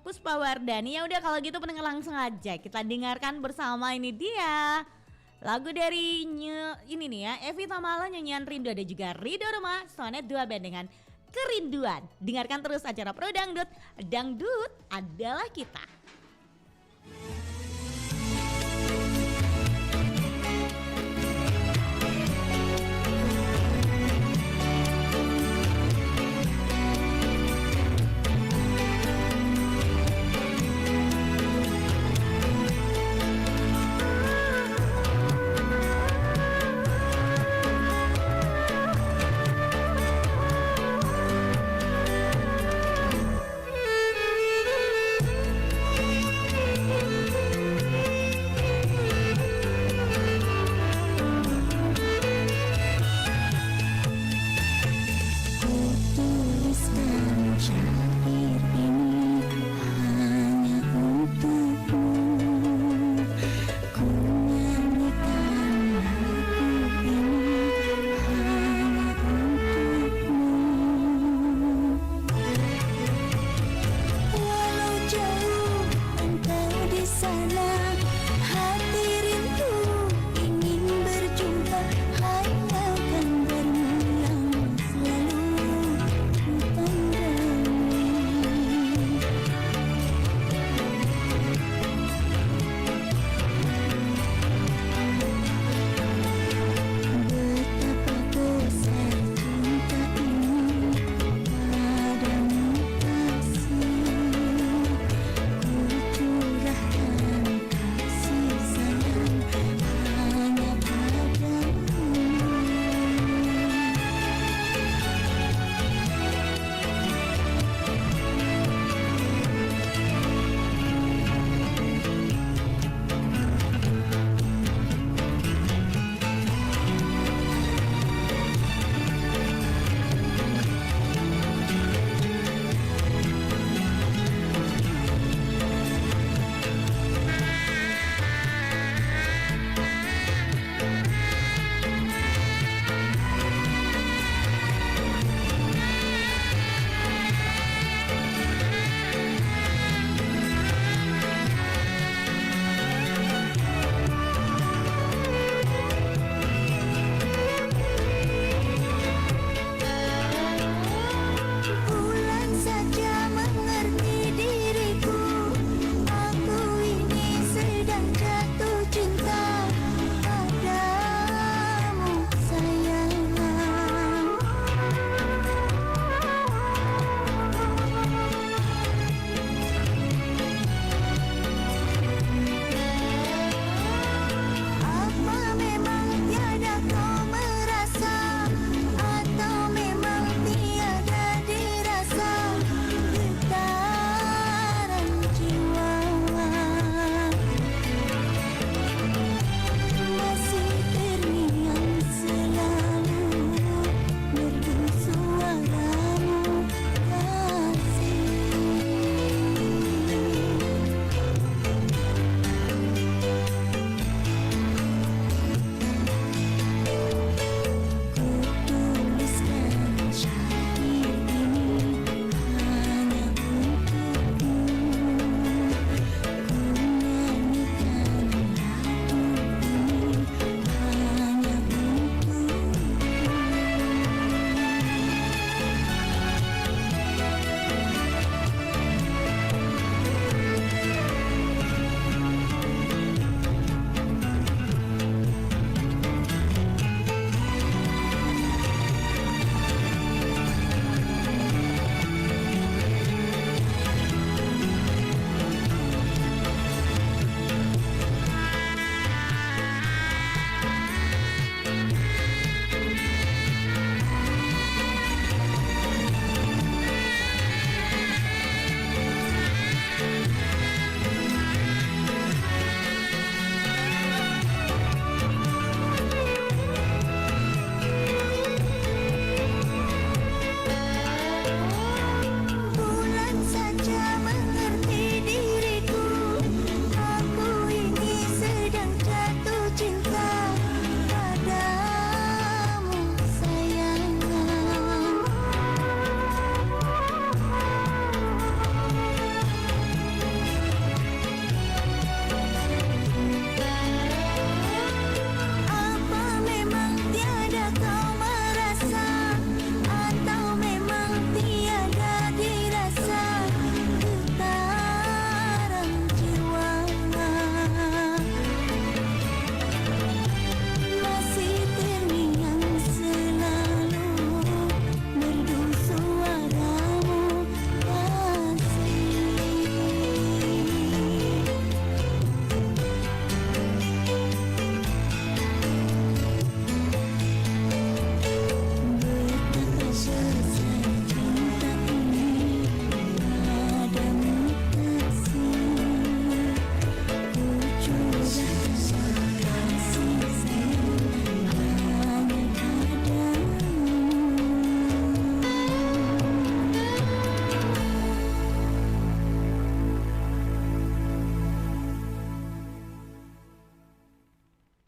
S2: Puspa Wardani. Ya udah kalau gitu pendengar langsung aja kita dengarkan bersama, ini dia lagu dari ini nih ya, Evi Tamala nyanyian Rindu, ada juga Ridho Roma Sonet 2 band dengan Kerinduan. Dengarkan terus acara Pro Dangdut. Dangdut adalah kita.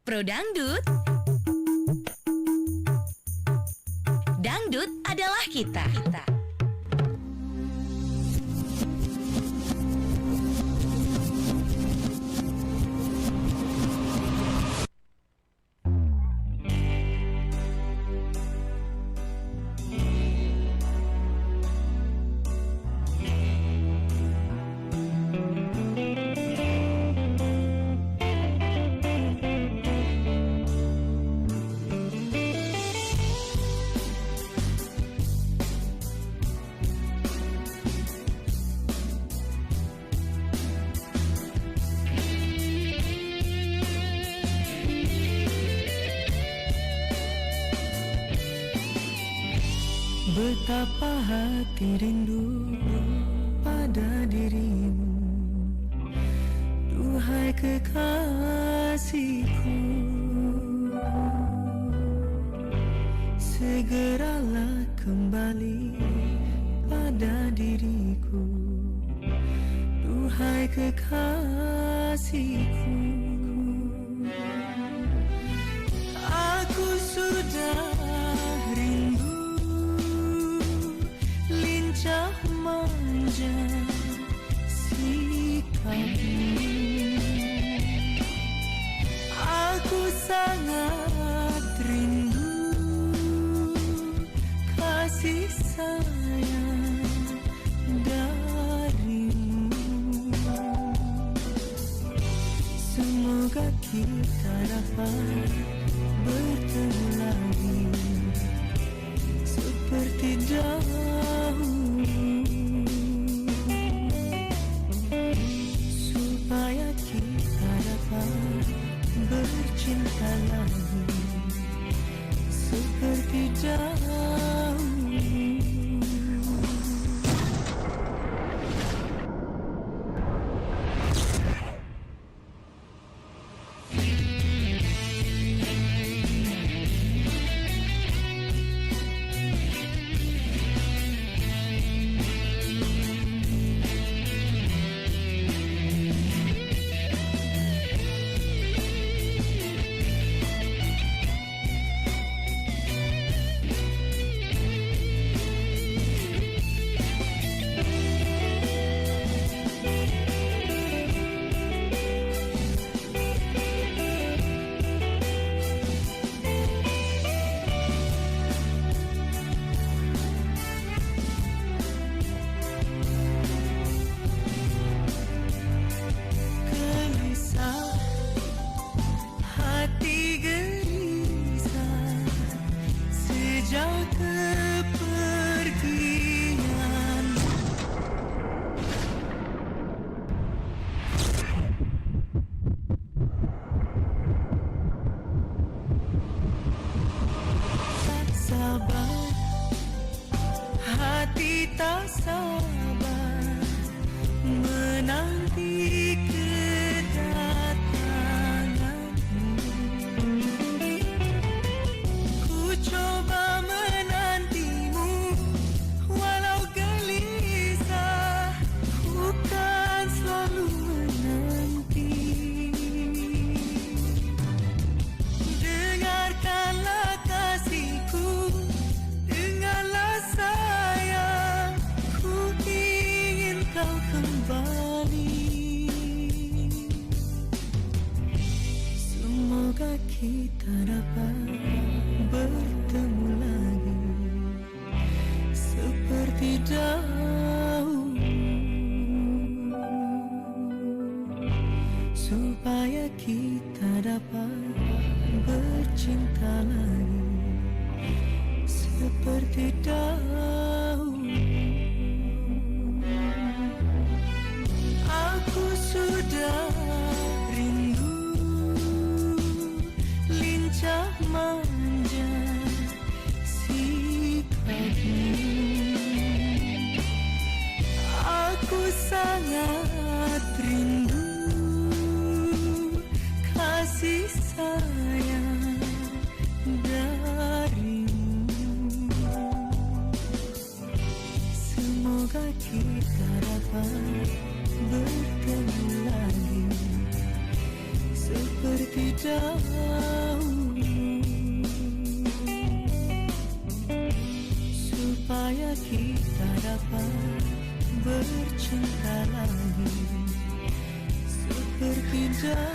S6: Pro Dangdut. Dangdut adalah kita.
S4: Betapa hati rindu pada dirimu, duhai kekasihku. Segeralah kembali pada diriku, duhai kekasihku. Aku sudah rindu lincah manja sikapmu. Aku sangat rindu kasih sayang darimu. Semoga kita dapat bertemu lagi seperti dahulu, supaya kita dapat bercinta lagi seperti dahulu. Hati tak sabar menanti kedatanganmu. Ku coba menantimu walau gelisah, ku kan selalu menanti. Dengarkanlah kasihku, dengarlah sayang, ku ingin kau kembali. Semoga kita dapat bertemu lagi seperti dahulu, supaya kita dapat bercinta lagi seperti dahulu. Aku sudah rindu lincah manja sikapmu. Aku sangat rindu kasih sayang darimu. Semoga kita dapat bertemu lagi seperti dahulu. dahulu.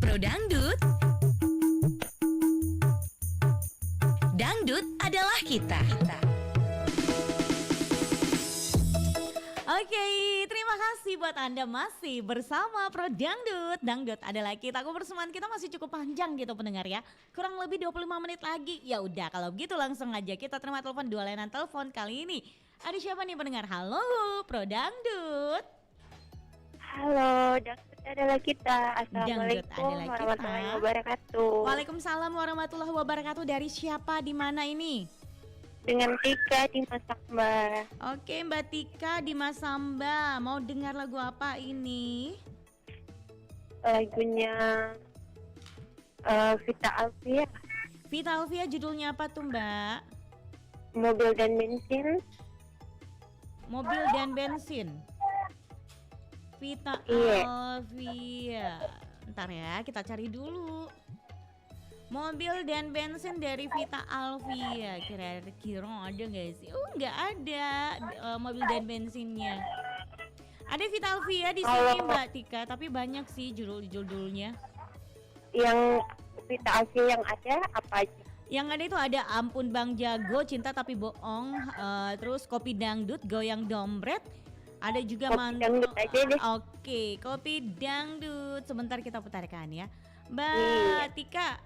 S6: Pro Dangdut. Dangdut adalah kita.
S2: Oke, terima kasih buat Anda masih bersama Pro Dangdut. Dangdut adalah kita. Kebersamaan kita masih cukup panjang gitu pendengar ya. Kurang lebih 25 menit lagi. Ya udah kalau gitu langsung aja kita terima telepon, dua layanan telepon kali ini. Ada siapa nih pendengar? Halo, Pro Dangdut.
S7: Halo, Dangdut adalah kita. Assalamualaikum
S2: adalah kita.
S7: warahmatullahi wabarakatuh.
S2: Waalaikumsalam warahmatullahi wabarakatuh. Dari siapa, di mana ini?
S7: Dengan Tika di Masamba.
S2: Oke, Mbak Tika di Masamba. Mau dengar lagu apa ini?
S7: Lagunya Vita Alfia,
S2: Vita Alfia, judulnya apa tuh Mbak?
S7: Mobil dan Bensin.
S2: Mobil dan bensin. Vita
S7: Iya.
S2: Alfia. Ntar ya, kita cari dulu. Mobil dan bensin dari Vita Alfia. Kira-kira ada nggak sih? Oh, nggak ada mobil dan bensinnya. Ada Vita Alfia di sini Mbak Tika, tapi banyak sih judul-judulnya.
S7: Yang Vita Alfia yang ada apa aja?
S2: Yang ada itu ada Ampun Bang Jago, Cinta Tapi Bohong, terus Kopi Dangdut, Goyang Dompet. Ada juga
S7: Kopi Dangdut aja deh.
S2: Oke, Kopi Dangdut. Sebentar kita putarkan ya. Mbak Tika,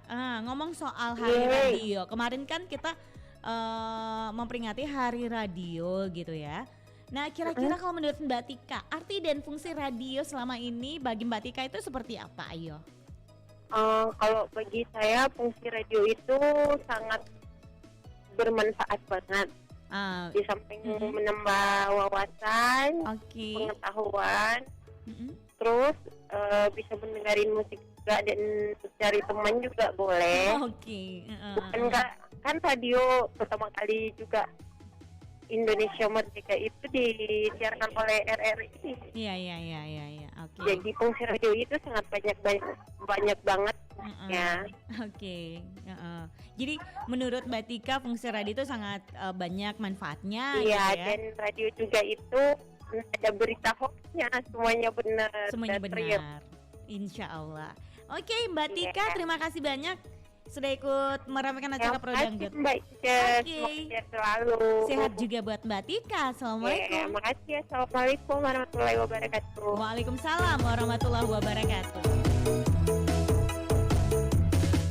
S2: ngomong soal Hari Radio. Kemarin kan kita memperingati Hari Radio gitu ya. Nah, kira-kira kalau menurut Mbak Tika, arti dan fungsi radio selama ini bagi Mbak Tika itu seperti apa? Ayo.
S7: Kalau bagi saya fungsi radio itu sangat bermanfaat banget. Di samping menambah wawasan, pengetahuan, terus bisa mendengarin musik juga dan cari teman juga boleh. Bukan kan radio pertama kali juga Indonesia Merdeka itu disiarkan oleh RRI.
S2: Iya. Oke.
S7: Jadi fungsi radio itu sangat banyak banget ya.
S2: Oke. Jadi menurut Mbak Tika fungsi radio itu sangat banyak manfaatnya.
S7: Iya,
S2: gitu ya?
S7: dan radio juga itu ada berita hoaxnya, semuanya benar.
S2: Semuanya benar. Insya Allah. Oke, Mbak Tika, terima kasih banyak sudah ikut meramaikan acara Pro Dangdut.
S7: Mbak Ika, semoga selalu
S2: sehat juga buat Mbak Tika. Assalamualaikum.
S7: Makasih ya. Assalamualaikum warahmatullahi wabarakatuh.
S2: Waalaikumsalam warahmatullahi wabarakatuh.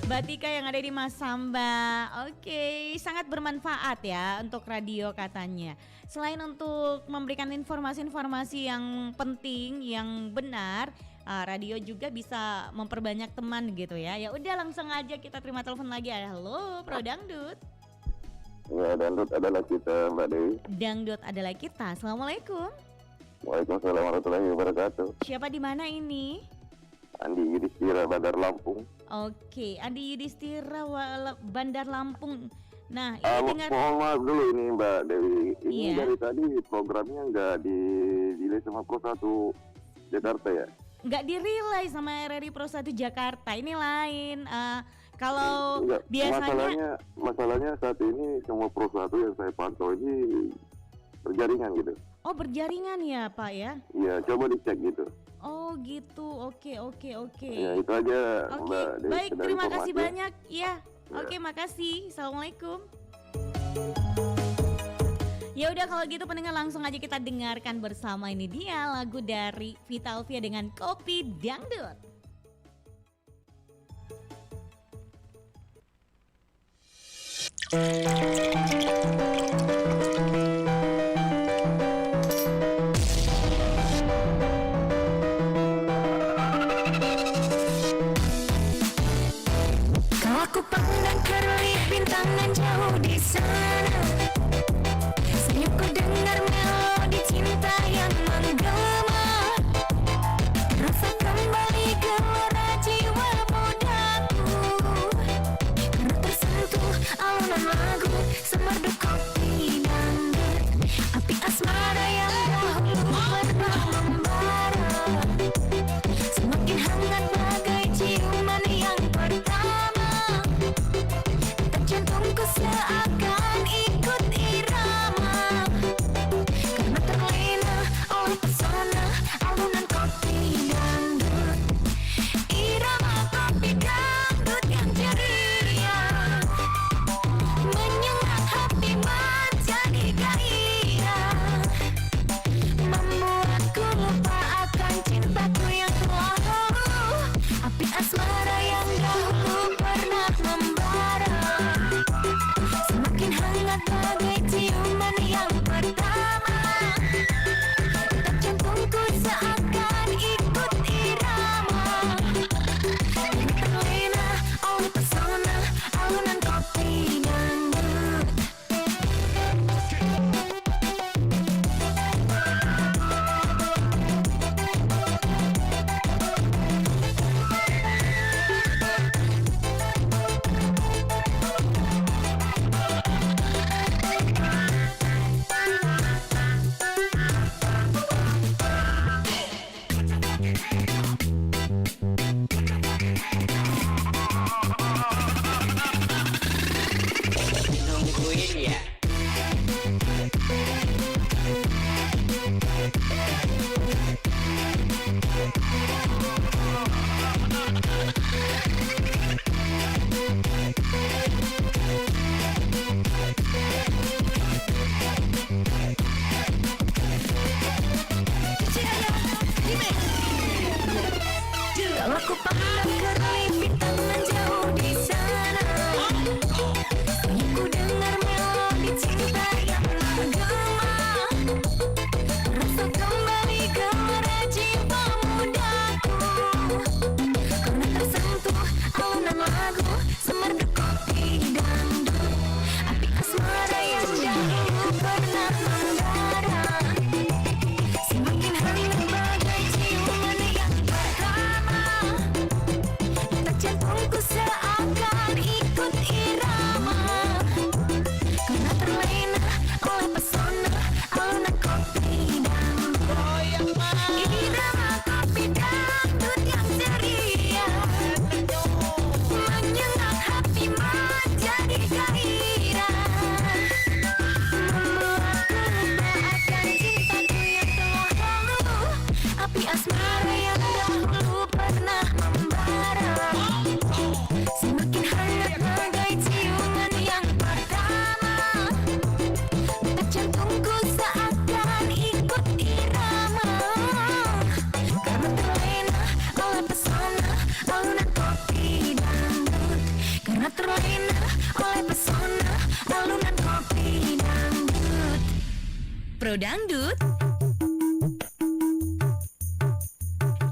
S2: Mbak Tika yang ada di Masamba. Oke, sangat bermanfaat ya untuk radio katanya. Selain untuk memberikan informasi-informasi yang penting, yang benar, radio juga bisa memperbanyak teman gitu ya. Ya udah langsung aja kita terima telepon lagi. Halo, Pro Dangdut.
S1: Ya, Dangdut adalah kita, Mbak Dewi.
S2: Dangdut adalah kita. Assalamualaikum.
S1: Waalaikumsalam warahmatullahi wabarakatuh.
S2: Siapa di mana ini?
S1: Andi Yudhistira, Bandar Lampung.
S2: Oke, Andi Yudhistira, Bandar Lampung. Nah, ini dengar.
S1: Mohon maaf dulu ini Mbak Dewi. Ini
S2: Iya.
S1: dari tadi programnya nggak di sama Pro 1 Jakarta ya?
S2: Nggak di-relay sama RRI Pro 1 Jakarta, ini lain. Kalau
S1: Enggak,
S2: biasanya
S1: masalahnya saat ini semua Pro 1 yang saya pantau ini berjaringan gitu.
S2: oh berjaringan ya Pak ya?
S1: Iya, coba dicek gitu.
S2: Oh gitu, oke.
S1: Ya itu aja
S2: Oke,
S1: Mbak Dewi.
S2: baik,
S1: sekedar
S2: terima kasih
S1: informasi.
S2: banyak. Ya, oke, makasih. Assalamualaikum. Ya udah kalau gitu pendengar langsung aja kita dengarkan bersama, ini dia lagu dari Vita Alfia dengan Kopi Dangdut.
S4: Kau aku pandang kerlip bintangan jauh di sana. Senyumku dengar melodi cinta yang menggema. Rasa kembali gelora jiwa mudaku, karena tersentuh alunan lagu semerdu kopi dangdut, api asmara yang dahulu pernah membara, semakin hangat bagai ciuman yang pertama. Detak jantungku seakan ikut irama, karena terlena oleh pesona alunan kopi dangdut. Irama kopi dangdut yang ceria menyengat hati menjadi gairah, membuatku lupa akan cintaku yang telah lalu, api asmara yang dahulu pernah membara, semakin hangat bagai ciuman yang pertama. Detak jantungku seakan ikut irama, terlena oleh pesona alunan kopi dangdut.
S5: Nungguin ya.
S4: Kalau ku pandang kerlip bintang menjauh di sana, ku dengar melodi cinta yang menggema, rasa kembali gelora jiwa mudaku, karena tersentuh alunan lagu semerdu kopi dangdut, api asmara yang dahulu pernah membara, semakin hangat bagai ciuman yang pertama. Detak jantungku seakan ikut irama, karena terlena oleh pesona alunan kopi dangdut. Irama kopi dangdut yang ceria menyengat hati menjadi gairah, membuatku lupa akan cintaku yang telah lalu, api asmara yang dahulu pernah membara, semakin hangat bagai ciuman yang pertama. Detak jantungku seakan ikut irama, karena terlena oleh pesona alunan kopi dangdut, karena terlena oleh pesona alunan kopi dangdut.
S6: Pro Dangdut.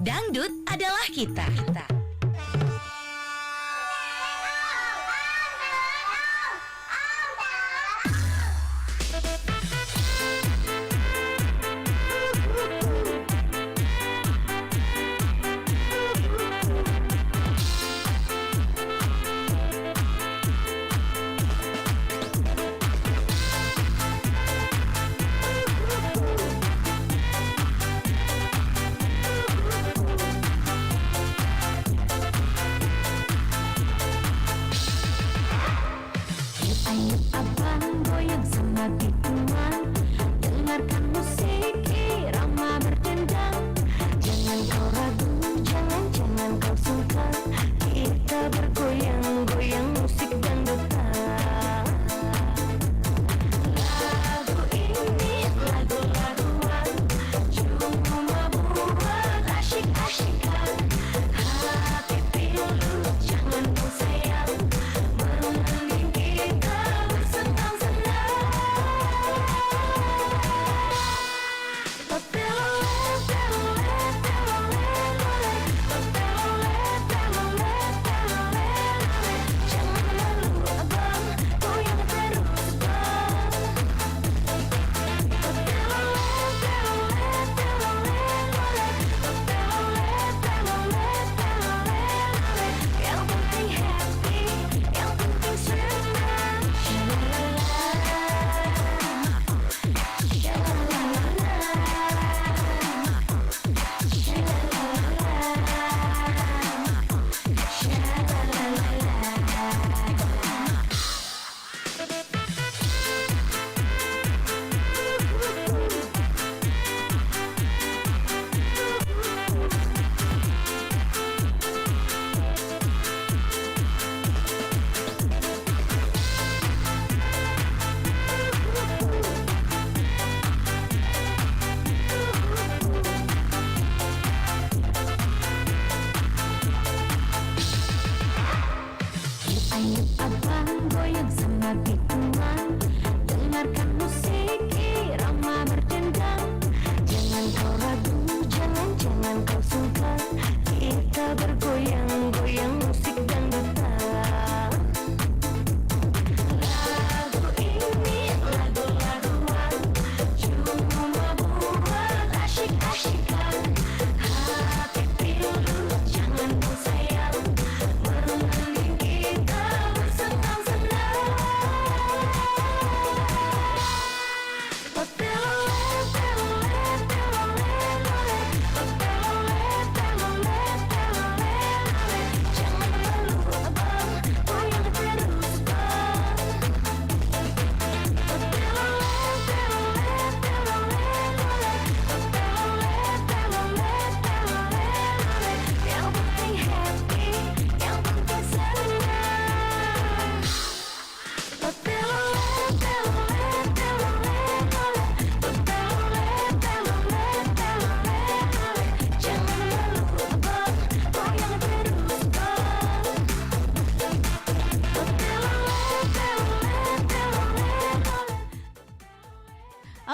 S6: Dangdut adalah kita.
S4: Ayo abang goyang sama teman, dengarkan musik irama berdendang. Jangan kau ragu, jangan kau sungkan, kita bergoyang-goyang musik dangdutan. Lagu ini lagu-laguan, cuma buat asyik-asyikan. Hati pilu, jangan kau sayang, mending kita bersama.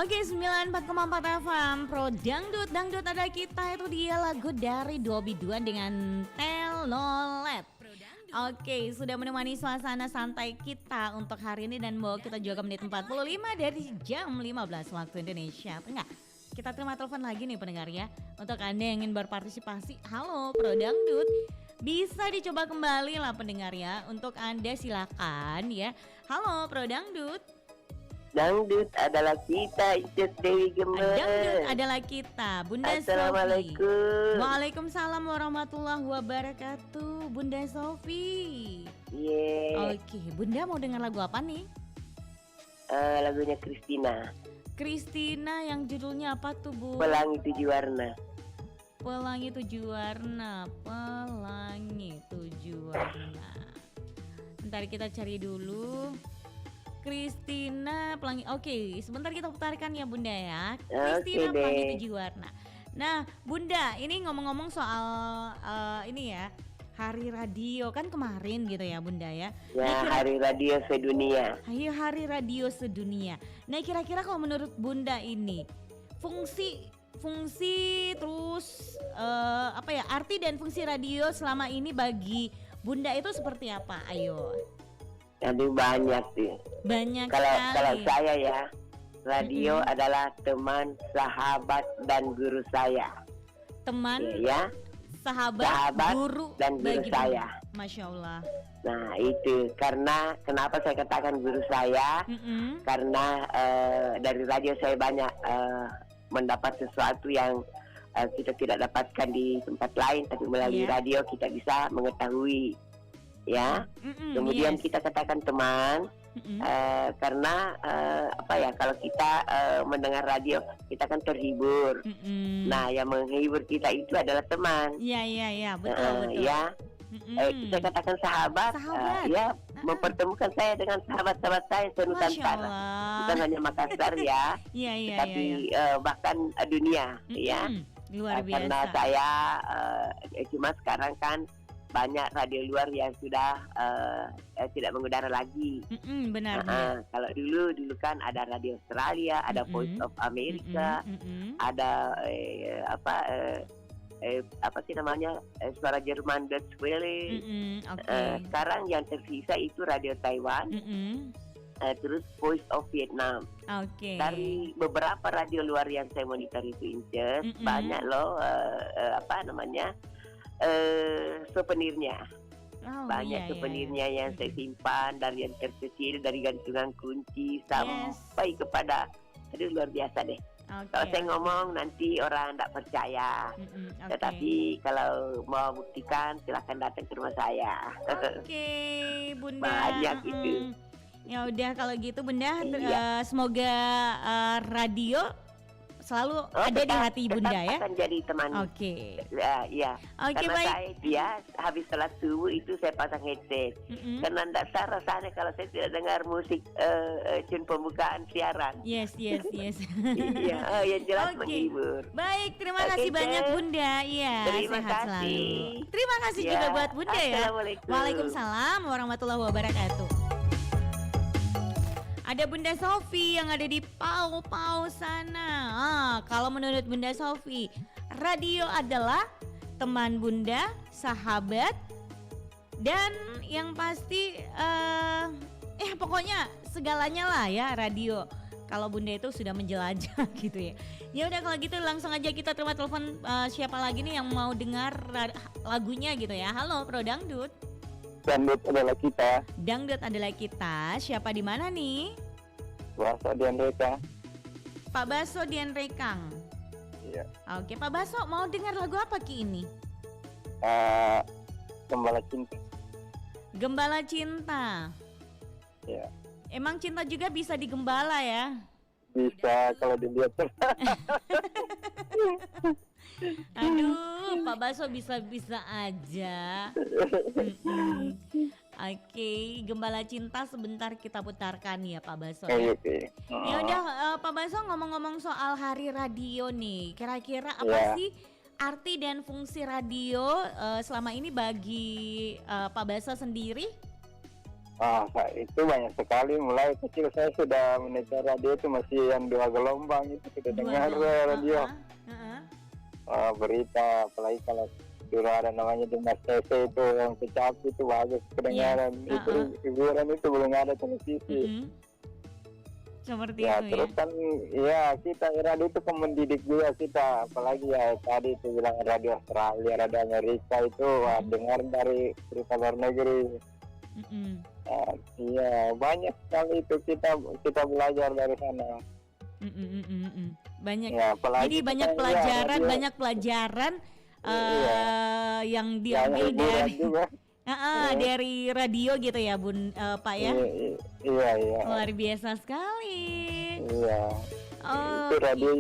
S2: Oke, 94,4 FM Pro Dangdut. Dangdut ada kita, itu dia lagu dari Dua Biduan dengan Telolet. Oke, sudah menemani suasana santai kita untuk hari ini dan bawa kita juga ke menit 45 dari jam 15 waktu Indonesia Tengah. Kita terima telepon lagi nih pendengar ya. Untuk Anda yang ingin berpartisipasi, halo Pro Dangdut. Bisa dicoba kembali lah pendengar ya. Untuk Anda silakan ya. Halo Pro Dangdut.
S7: Dangdut adalah kita, Icet Dewi Gemes.
S2: Dangdut adalah kita, Bunda Sofi.
S7: Assalamualaikum.
S2: Waalaikumsalam warahmatullahi wabarakatuh, Bunda Sofi.
S7: Yeah.
S2: Oke, Bunda mau dengar lagu apa nih?
S7: Lagunya Christina.
S2: Christina yang judulnya apa tuh Bu?
S7: Pelangi Tujuh Warna.
S2: Pelangi Tujuh Warna, Pelangi Tujuh Warna. Bentar kita cari dulu. Christina Pelangi. Oke, sebentar kita putarkan ya Bunda ya. Christina
S7: Oke,
S2: Pelangi
S7: deh.
S2: Tujuh Warna. Nah Bunda, ini ngomong-ngomong soal ini ya, Hari Radio kan kemarin gitu ya Bunda ya.
S7: Ya, Hari Radio Sedunia.
S2: Hari Radio Sedunia. Nah kira-kira kalau menurut Bunda ini fungsi terus apa ya, arti dan fungsi radio selama ini bagi Bunda itu seperti apa? Ayo.
S7: Aduh, banyak sih.
S2: Banyak
S7: Kalau
S2: sekali.
S7: saya ya, radio adalah teman, sahabat, dan guru saya.
S2: Teman,
S7: Ya,
S2: sahabat, guru
S7: dan guru
S2: bagi
S7: saya.
S2: Bunda. Masya Allah.
S7: Nah itu karena kenapa saya katakan guru saya?
S2: Mm-mm.
S7: Karena dari radio saya banyak mendapat sesuatu yang kita tidak dapatkan di tempat lain, tapi melalui
S2: Iya.
S7: radio kita bisa mengetahui. Ya,
S2: Mm-mm,
S7: kemudian
S2: yes.
S7: kita katakan teman.
S2: Mm-mm.
S7: Karena apa ya, kalau kita mendengar radio kita kan terhibur.
S2: Mm-mm.
S7: Nah yang menghibur kita itu adalah teman.
S2: Iya, betul.
S7: Ya,
S2: Mm-mm.
S7: saya katakan sahabat,
S2: Sahabat.
S7: ya mempertemukan saya dengan sahabat-sahabat saya
S2: Masya
S7: senusantara,
S2: Allah.
S7: bukan hanya Makassar ya,
S2: Iya.
S7: tapi bahkan dunia. Ya,
S2: Mm-mm. Luar
S7: karena
S2: biasa.
S7: saya cuma sekarang kan banyak radio luar yang sudah tidak mengudara lagi.
S2: Mm-mm, benar.
S7: Kalau dulu kan ada radio Australia, ada
S2: Mm-mm.
S7: Voice of America,
S2: Mm-mm.
S7: ada apa sih namanya, suara Jerman, Deutsche Welle.
S2: Mm-mm, oke.
S7: Sekarang yang tersisa itu radio Taiwan,
S2: Mm-mm,
S7: terus Voice of Vietnam.
S2: oke.
S7: Dari beberapa radio luar yang saya monitor itu Inces,
S2: Mm-mm.
S7: banyak loh apa namanya, souvenirnya.
S2: Oh,
S7: Banyak
S2: iya.
S7: souvenirnya yang saya simpan, dari yang terkecil, dari gantungan kunci sampai kepada, aduh luar biasa deh.
S2: Oke.
S7: Kalau saya ngomong nanti orang tidak percaya.
S2: Mm-mm, oke.
S7: Tetapi kalau mau buktikan silahkan datang ke rumah saya.
S2: Oke, Bunda.
S7: Banyak itu.
S2: Ya udah kalau gitu Bunda,
S7: Iya.
S2: semoga radio selalu ada di hati Bunda
S7: tetap
S2: ya.
S7: akan jadi teman.
S2: Oke.
S7: Ya.
S2: Oke,
S7: Karena
S2: baik.
S7: saya dia habis sholat subuh itu saya pasang headset.
S2: Mm-mm.
S7: Karena tidak sah rasanya kalau saya tidak dengar musik tune pembukaan siaran.
S2: Yes.
S7: Iya, yang jelas
S2: Oke.
S7: menghibur.
S2: Baik, terima
S7: Oke,
S2: kasih
S7: Jen.
S2: banyak Bunda. Iya,
S7: Terima
S2: sehat
S7: kasih.
S2: selalu. Terima kasih
S7: Ya,
S2: juga buat Bunda ya.
S7: Assalamualaikum.
S2: Waalaikumsalam warahmatullahi wabarakatuh. Ada Bunda Sofi yang ada di Pau sana. Kalau menurut Bunda Sofi, radio adalah teman Bunda, sahabat, dan yang pasti pokoknya segalanya lah ya radio. Kalau Bunda itu sudah menjelajah gitu ya. Ya udah kalau gitu langsung aja kita terima telepon siapa lagi nih yang mau dengar lagunya gitu ya. Halo Pro Dangdut.
S1: Dangdut adalah kita.
S2: Dangdut adalah kita. Siapa di mana nih?
S1: Bahasa Dian Reka.
S2: Pak Baso Dian Rekang.
S1: Iya.
S2: Oke, Pak Baso mau dengar lagu apa Ki ini?
S1: Gembala Cinta.
S2: Gembala Cinta.
S1: Ya.
S2: Emang cinta juga bisa digembala ya?
S1: Bisa kalau dilihat.
S2: Aduh, Pak Baso bisa-bisa aja. Mm-mm. Oke, Gembala Cinta sebentar kita putarkan ya Pak Baso ya.
S1: Oke.
S2: Ya udah Pak Baso ngomong-ngomong soal Hari Radio nih, kira-kira apa
S1: Ya.
S2: sih arti dan fungsi radio selama ini bagi Pak Baso sendiri?
S1: Itu banyak sekali. Mulai kecil saya sudah mendengar radio itu masih yang 2 gelombang itu sudah dengar radio. Berita, apalagi kalau dulu ada namanya Dimas TC itu yang kecapi itu bagus kedengaran. Itu hiburan itu belum ada televisi.
S2: Seperti
S1: Ya
S2: itu
S1: terus
S2: ya.
S1: kan ya kita radio itu kan mendidik juga kita, apalagi ya tadi itu bilang radio Australia, radio Amerika itu dengar dari berita luar negeri. Iya banyak sekali itu kita belajar dari sana.
S2: Banyak.
S1: Ya, apalagi
S2: Jadi banyak
S1: kita,
S2: pelajaran,
S1: radio,
S2: banyak pelajaran yang
S1: yang
S2: diambil
S1: hiburan
S2: dari
S1: juga.
S2: dari radio gitu ya Bun, Pak ya.
S1: Iya.
S2: Luar biasa sekali.
S1: Iya.
S2: Oh,
S1: Itu radio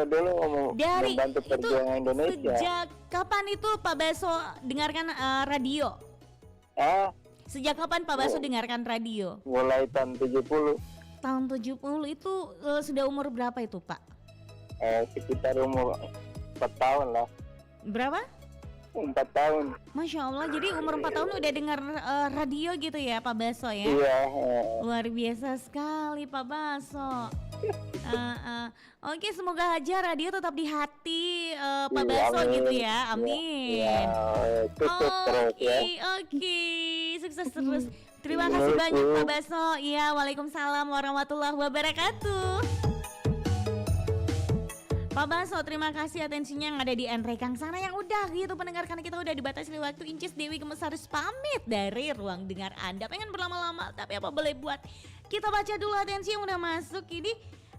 S1: dulu
S2: dari
S1: membantu
S2: itu
S1: perjuangan Indonesia.
S2: sejak kapan itu Pak Baso dengarkan radio? Sejak kapan Pak Baso dengarkan radio?
S1: Mulai tahun 70.
S2: Tahun 70 itu sudah umur berapa itu Pak?
S1: Sekitar umur 4 tahun lah.
S2: Berapa?
S1: 4 tahun.
S2: Masya Allah, jadi umur 4 tahun udah dengar radio gitu ya Pak Baso ya?
S1: Iya.
S2: Luar biasa sekali Pak Baso. Oke, semoga aja radio tetap di hati Pak Baso
S1: amin.
S2: gitu ya, amin.
S1: Iya, sukses terus ya.
S2: Oke, sukses terus. Terima kasih banyak Pak Baso. Iya, waalaikumsalam warahmatullahi wabarakatuh. Pak Baso, terima kasih atensinya yang ada di Enrekang sana yang udah gitu pendengar, karena kita udah dibatasi waktu. Incis Dewi Gemes harus pamit dari ruang dengar Anda. Pengen berlama-lama tapi apa boleh buat. Kita baca dulu atensi yang udah masuk. Ini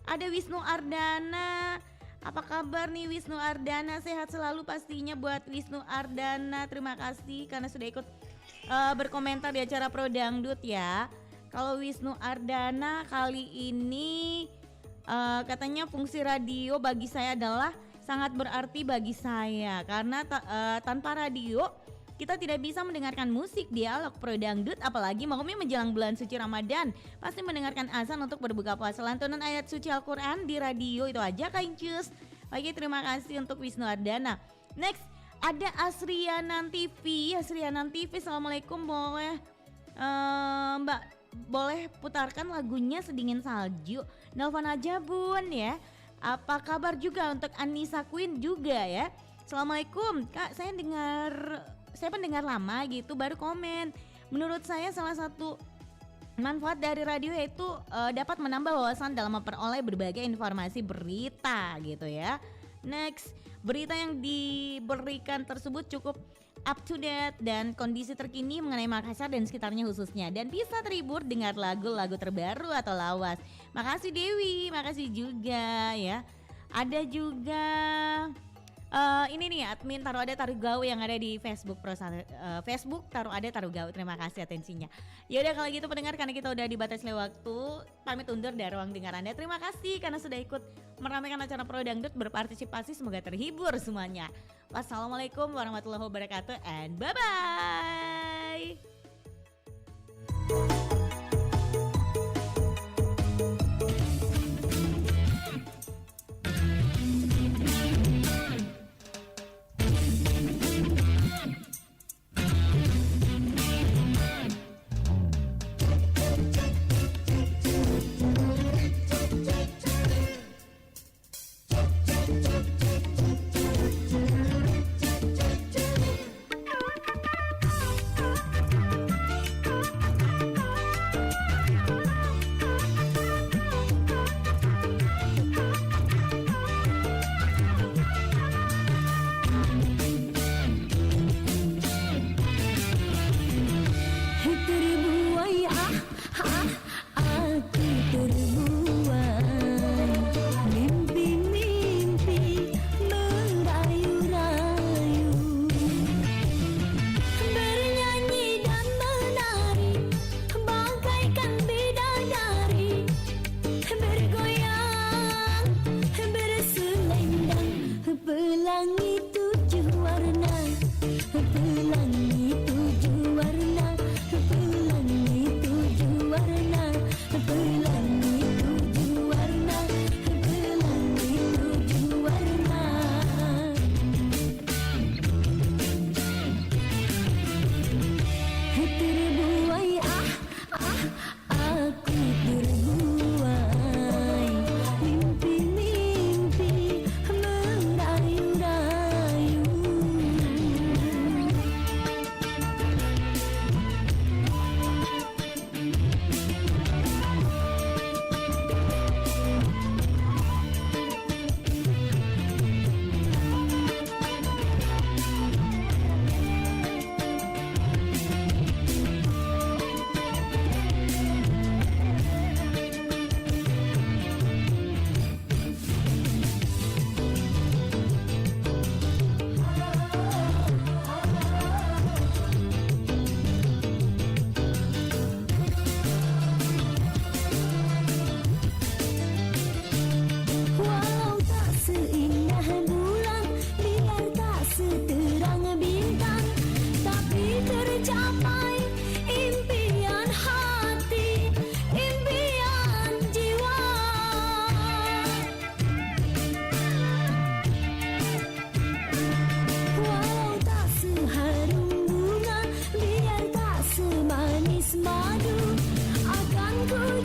S2: ada Wisnu Ardana. Apa kabar nih Wisnu Ardana? Sehat selalu pastinya buat Wisnu Ardana. Terima kasih karena sudah ikut berkomentar di acara Pro Dangdut ya. Kalau Wisnu Ardana kali ini katanya fungsi radio bagi saya adalah sangat berarti bagi saya karena tanpa radio kita tidak bisa mendengarkan musik dialog Pro Dangdut, apalagi malamnya menjelang bulan suci Ramadan pasti mendengarkan azan untuk berbuka puasa, lantunan ayat suci Al-Quran di radio itu aja Kak Incus. Oke, terima kasih untuk Wisnu Ardana. Next ada Asrianan TV. Asrianan TV, assalamualaikum, boleh Mbak boleh putarkan lagunya Sedingin Salju. Nelfon aja Bun ya. Apa kabar juga untuk Anissa Queen juga ya. Assalamualaikum Kak, saya pendengar lama gitu baru komen. Menurut saya salah satu manfaat dari radio yaitu dapat menambah wawasan dalam memperoleh berbagai informasi berita gitu ya. Next, berita yang diberikan tersebut cukup up to date dan kondisi terkini mengenai Makassar dan sekitarnya khususnya, dan bisa terhibur dengar lagu-lagu terbaru atau lawas. Makasih Dewi, makasih juga ya. Ada juga ini nih admin Taruh Ada Taruh Gaul yang ada di Facebook Facebook Taruh Ada Taruh Gaul. Terima kasih atensinya. Ya udah kalau gitu pendengar, karena kita udah dibatasi waktu, pamit undur dari ruang dengar Anda. Terima kasih karena sudah ikut meramaikan acara Pro Dangdut, berpartisipasi, semoga terhibur semuanya. Wassalamualaikum warahmatullahi wabarakatuh and bye bye.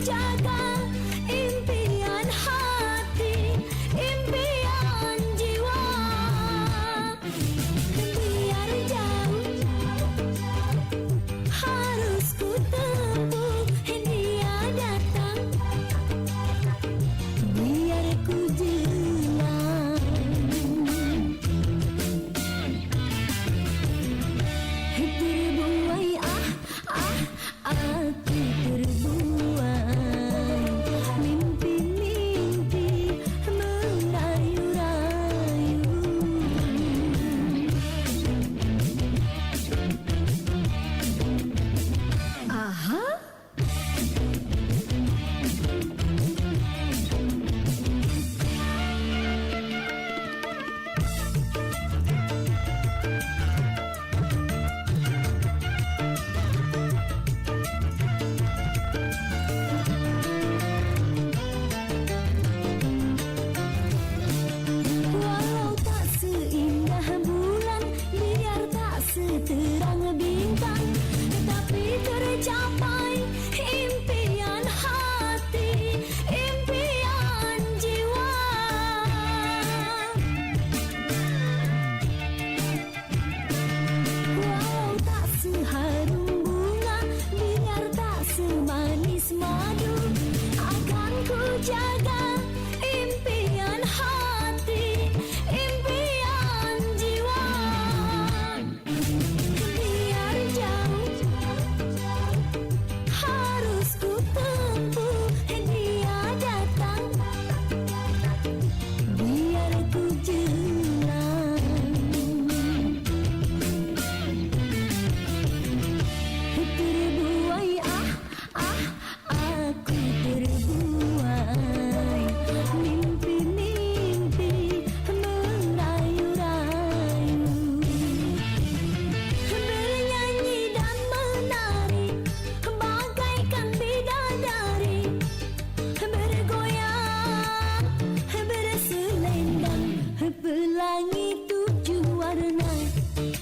S4: jaga impian hati, impian jiwa. Biar jauh harus ku tempuh, dia datang biar ku jalan. Terbuai aku terbuai, mimpi-mimpi merayu-rayu. Aha. Walau tak seindah bulan, biar tak seterang bintang, tapi tercapai impian hati, impian jiwa. Walau tak seharum bunga, biar tak semanis madu, akan ku jaga impian hati, impian jiwa. Biar jauh harus ku tempuh, dia datang biar ku jalan. Terbuai aku terbuai, mimpi-mimpi merayu-rayu. Bernyanyi dan menari bagaikan bidadari, bergoyang berselendang, pelangi tujuh warna,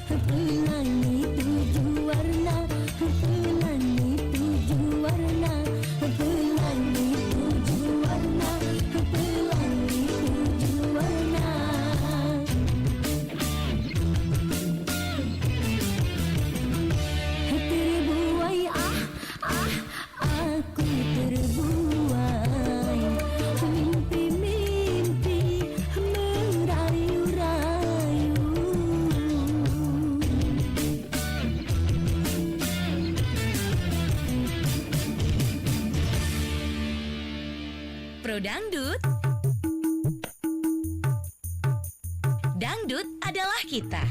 S4: pelangi tujuh warna, pelangi tujuh warna, pelangi tujuh warna, pelangi tujuh warna. Terbuai aku terbuai, mimpi-mimpi merayu-rayu.
S6: Pro Dangdut. Dangdut adalah kita.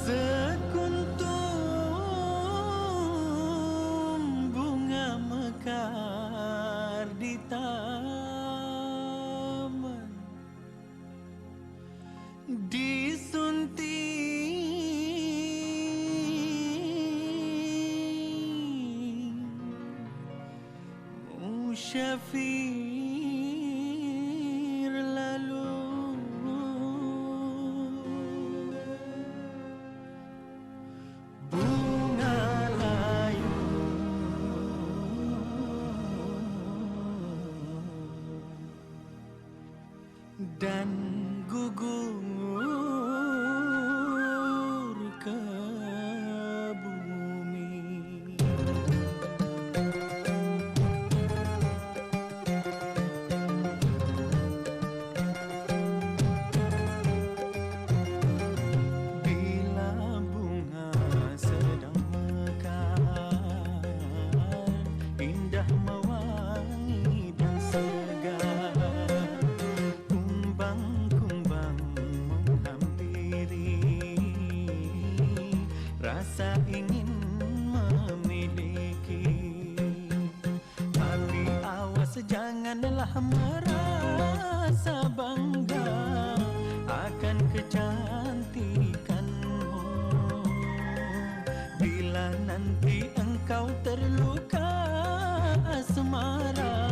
S8: Sekuntum bunga mekar di taman, disunting musyafir lalu. Bunga layu dan gugur ke bumi. Janganlah merasa bangga akan kecantikanmu. Bila nanti engkau terluka asmara,